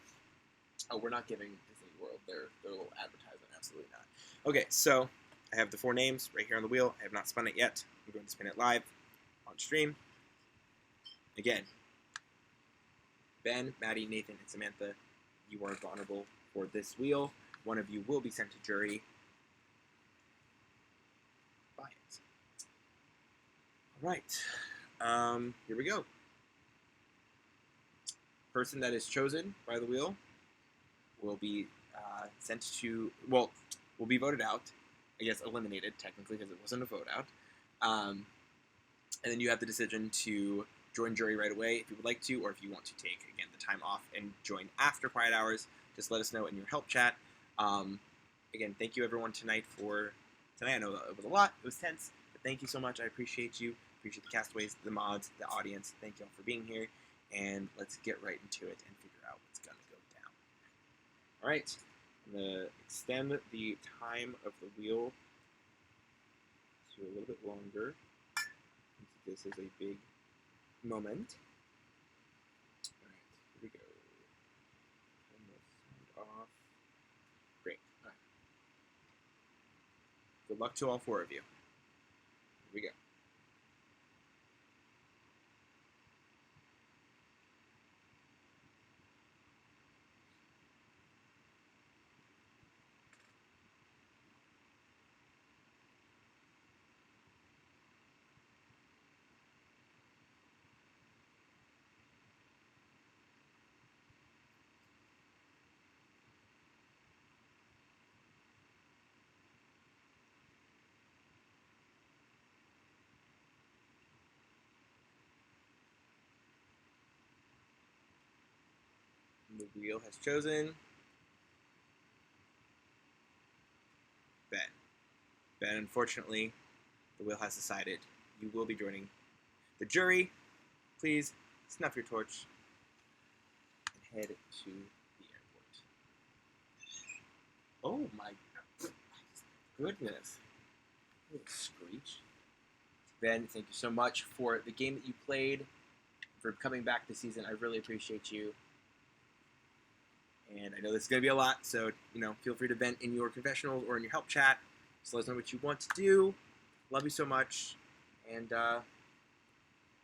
we're not giving Disney World their little advertisement. Absolutely not. Okay, so I have the 4 names right here on the wheel. I have not spun it yet. I'm going to spin it live on stream. Again, Ben, Maddie, Nathan, and Samantha, you are vulnerable for this wheel. One of you will be sent to jury by it. All right. Here we go. Person that is chosen by the wheel will be sent to, will be voted out. I guess eliminated, technically, because it wasn't a vote out. And then you have the decision to join jury right away if you would like to, or if you want to take, again, the time off and join after quiet hours. Just let us know in your help chat. Again, thank you, everyone, tonight. I know it was a lot. It was tense. But thank you so much. I appreciate you. Appreciate the castaways, the mods, the audience. Thank you all for being here. And let's get right into it and figure out what's going to go down. All right. I'm going to extend the time of the wheel to a little bit longer. This is a big moment. All right, here we go. Turn this sound off. Great. All right. Good luck to all 4 of you. Here we go. The wheel has chosen Ben. Ben, unfortunately, the wheel has decided you will be joining the jury. Please snuff your torch and head to the airport. Oh my goodness. Little screech. Ben, thank you so much for the game that you played, for coming back this season. I really appreciate you. And I know this is going to be a lot, so, feel free to vent in your confessionals or in your help chat. Just let us know what you want to do. Love you so much. And,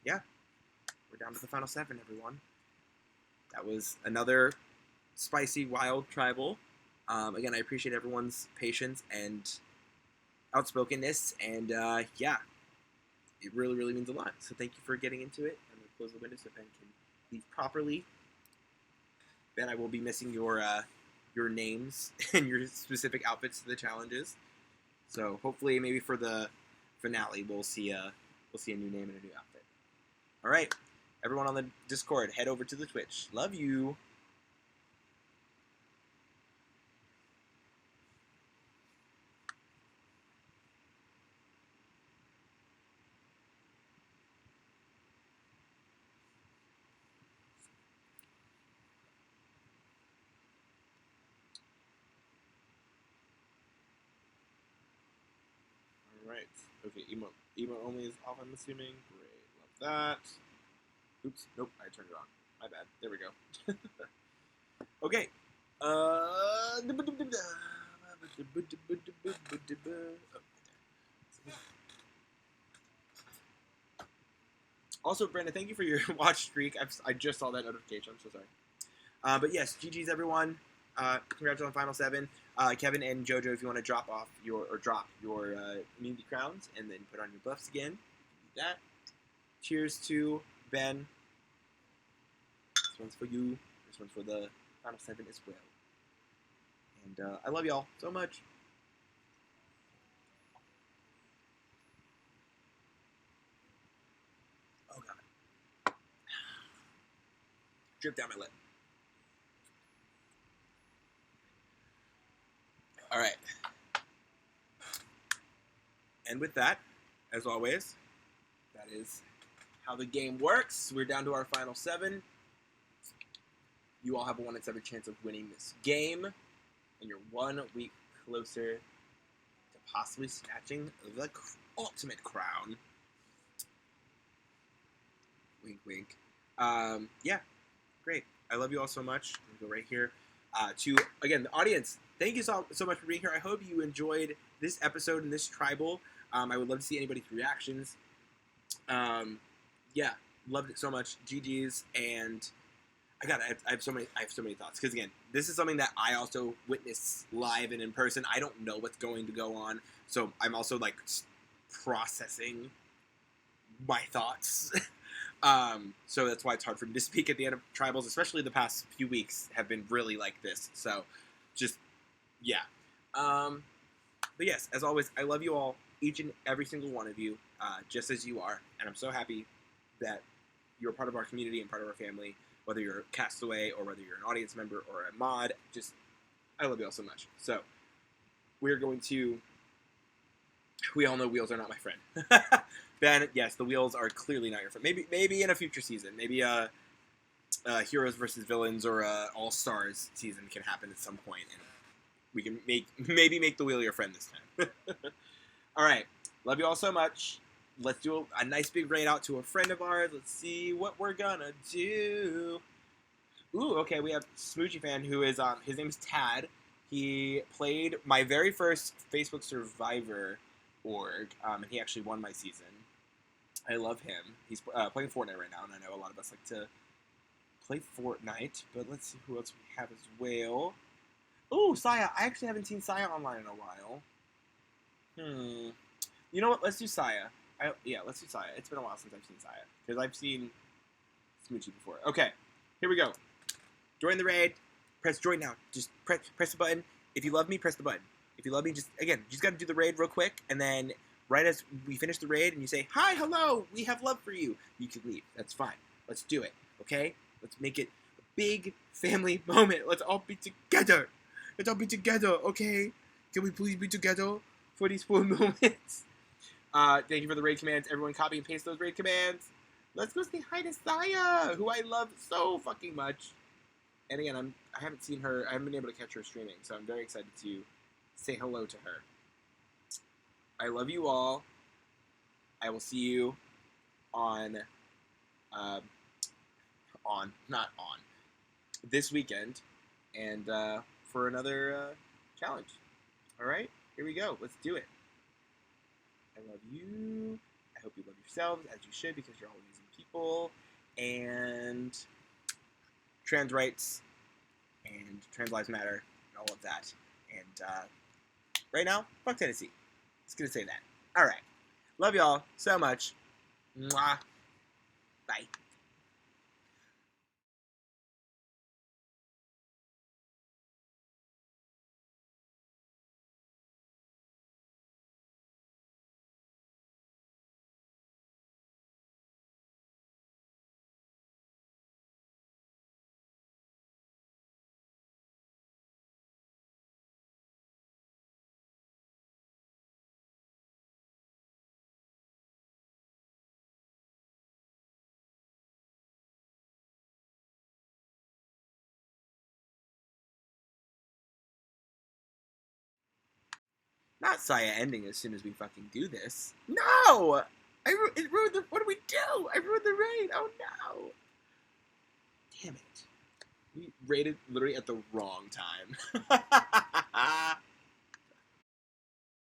yeah. We're down to the final 7, everyone. That was another spicy, wild tribal. Again, I appreciate everyone's patience and outspokenness. And, yeah. It really, really means a lot. So thank you for getting into it. I'm going to close the window so Ben can leave properly. Ben, I will be missing your names and your specific outfits to the challenges. So hopefully, maybe for the finale, we'll see a new name and a new outfit. All right, everyone on the Discord, head over to the Twitch. Love you. Right. Okay, emote only is off, I'm assuming. Great, love that. Oops, nope, I turned it on. My bad. There we go. Okay. Also, Brandon, thank you for your watch streak. I just saw that notification. I'm so sorry. But yes, GG's everyone. Congrats on Final 7. Kevin and JoJo, if you want to drop your immunity crowns and then put on your buffs again, do that. Cheers to Ben. This one's for you. This one's for the Final 7 as well. And I love y'all so much. Oh God. Drip down my lip. All right. And with that, as always, that is how the game works. We're down to our final 7. You all have a 1 in 7 chance of winning this game, and you're 1 week closer to possibly snatching the ultimate crown. Wink, wink. Yeah, great. I love you all so much. I'm gonna go right here. To, again, the audience, thank you so much for being here. I hope you enjoyed this episode and this tribal. I would love to see anybody's reactions. Yeah, loved it so much. GG's, and I have so many thoughts, because again, this is something that I also witness live and in person. I don't know what's going to go on, so I'm also like processing my thoughts. So that's why it's hard for me to speak at the end of tribals, especially the past few weeks have been really like this. So just, yeah. But yes, as always, I love you all, each and every single one of you, just as you are. And I'm so happy that you're part of our community and part of our family, whether you're a castaway or whether you're an audience member or a mod. Just, I love you all so much. So we're going to, we all know wheels are not my friend. Ben, yes, the wheels are clearly not your friend. Maybe in a future season. Maybe Heroes versus Villains or All Stars season can happen at some point, and we can maybe make the wheel your friend this time. All right, love you all so much. Let's do a nice big raid out to a friend of ours. Let's see what we're gonna do. Ooh, okay, we have Smoochie Fan, who is his name is Tad. He played my very first Facebook Survivor org, and he actually won my season. I love him. He's playing Fortnite right now, and I know a lot of us like to play Fortnite, but let's see who else we have as well. Ooh, Saya. I actually haven't seen Saya online in a while. You know what? Let's do Saya. Let's do Saya. It's been a while since I've seen Saya, because I've seen Smoochie before. Okay, here we go. Join the raid. Press join now. Just press the button. If you love me, press the button. If you love me, just got to do the raid real quick, and then right as we finish the raid and you say, hi, hello, we have love for you, you can leave. That's fine. Let's do it, okay? Let's make it a big family moment. Let's all be together. Let's all be together, okay? Can we please be together for these 4 moments? Thank you for the raid commands. Everyone copy and paste those raid commands. Let's go say hi to Saya, who I love so fucking much. And again, I haven't seen her. I haven't been able to catch her streaming, so I'm very excited to say hello to her. I love you all. I will see you this weekend, and for another challenge. All right, here we go. Let's do it. I love you. I hope you love yourselves, as you should, because you're all amazing people. And trans rights and trans lives matter and all of that. And right now, fuck Tennessee. Just gonna say that. All right. Love y'all so much. Mwah. Bye. Not Saya ending as soon as we fucking do this. No! It ruined the... What do we do? I ruined the raid. Oh, no. Damn it. We raided literally at the wrong time.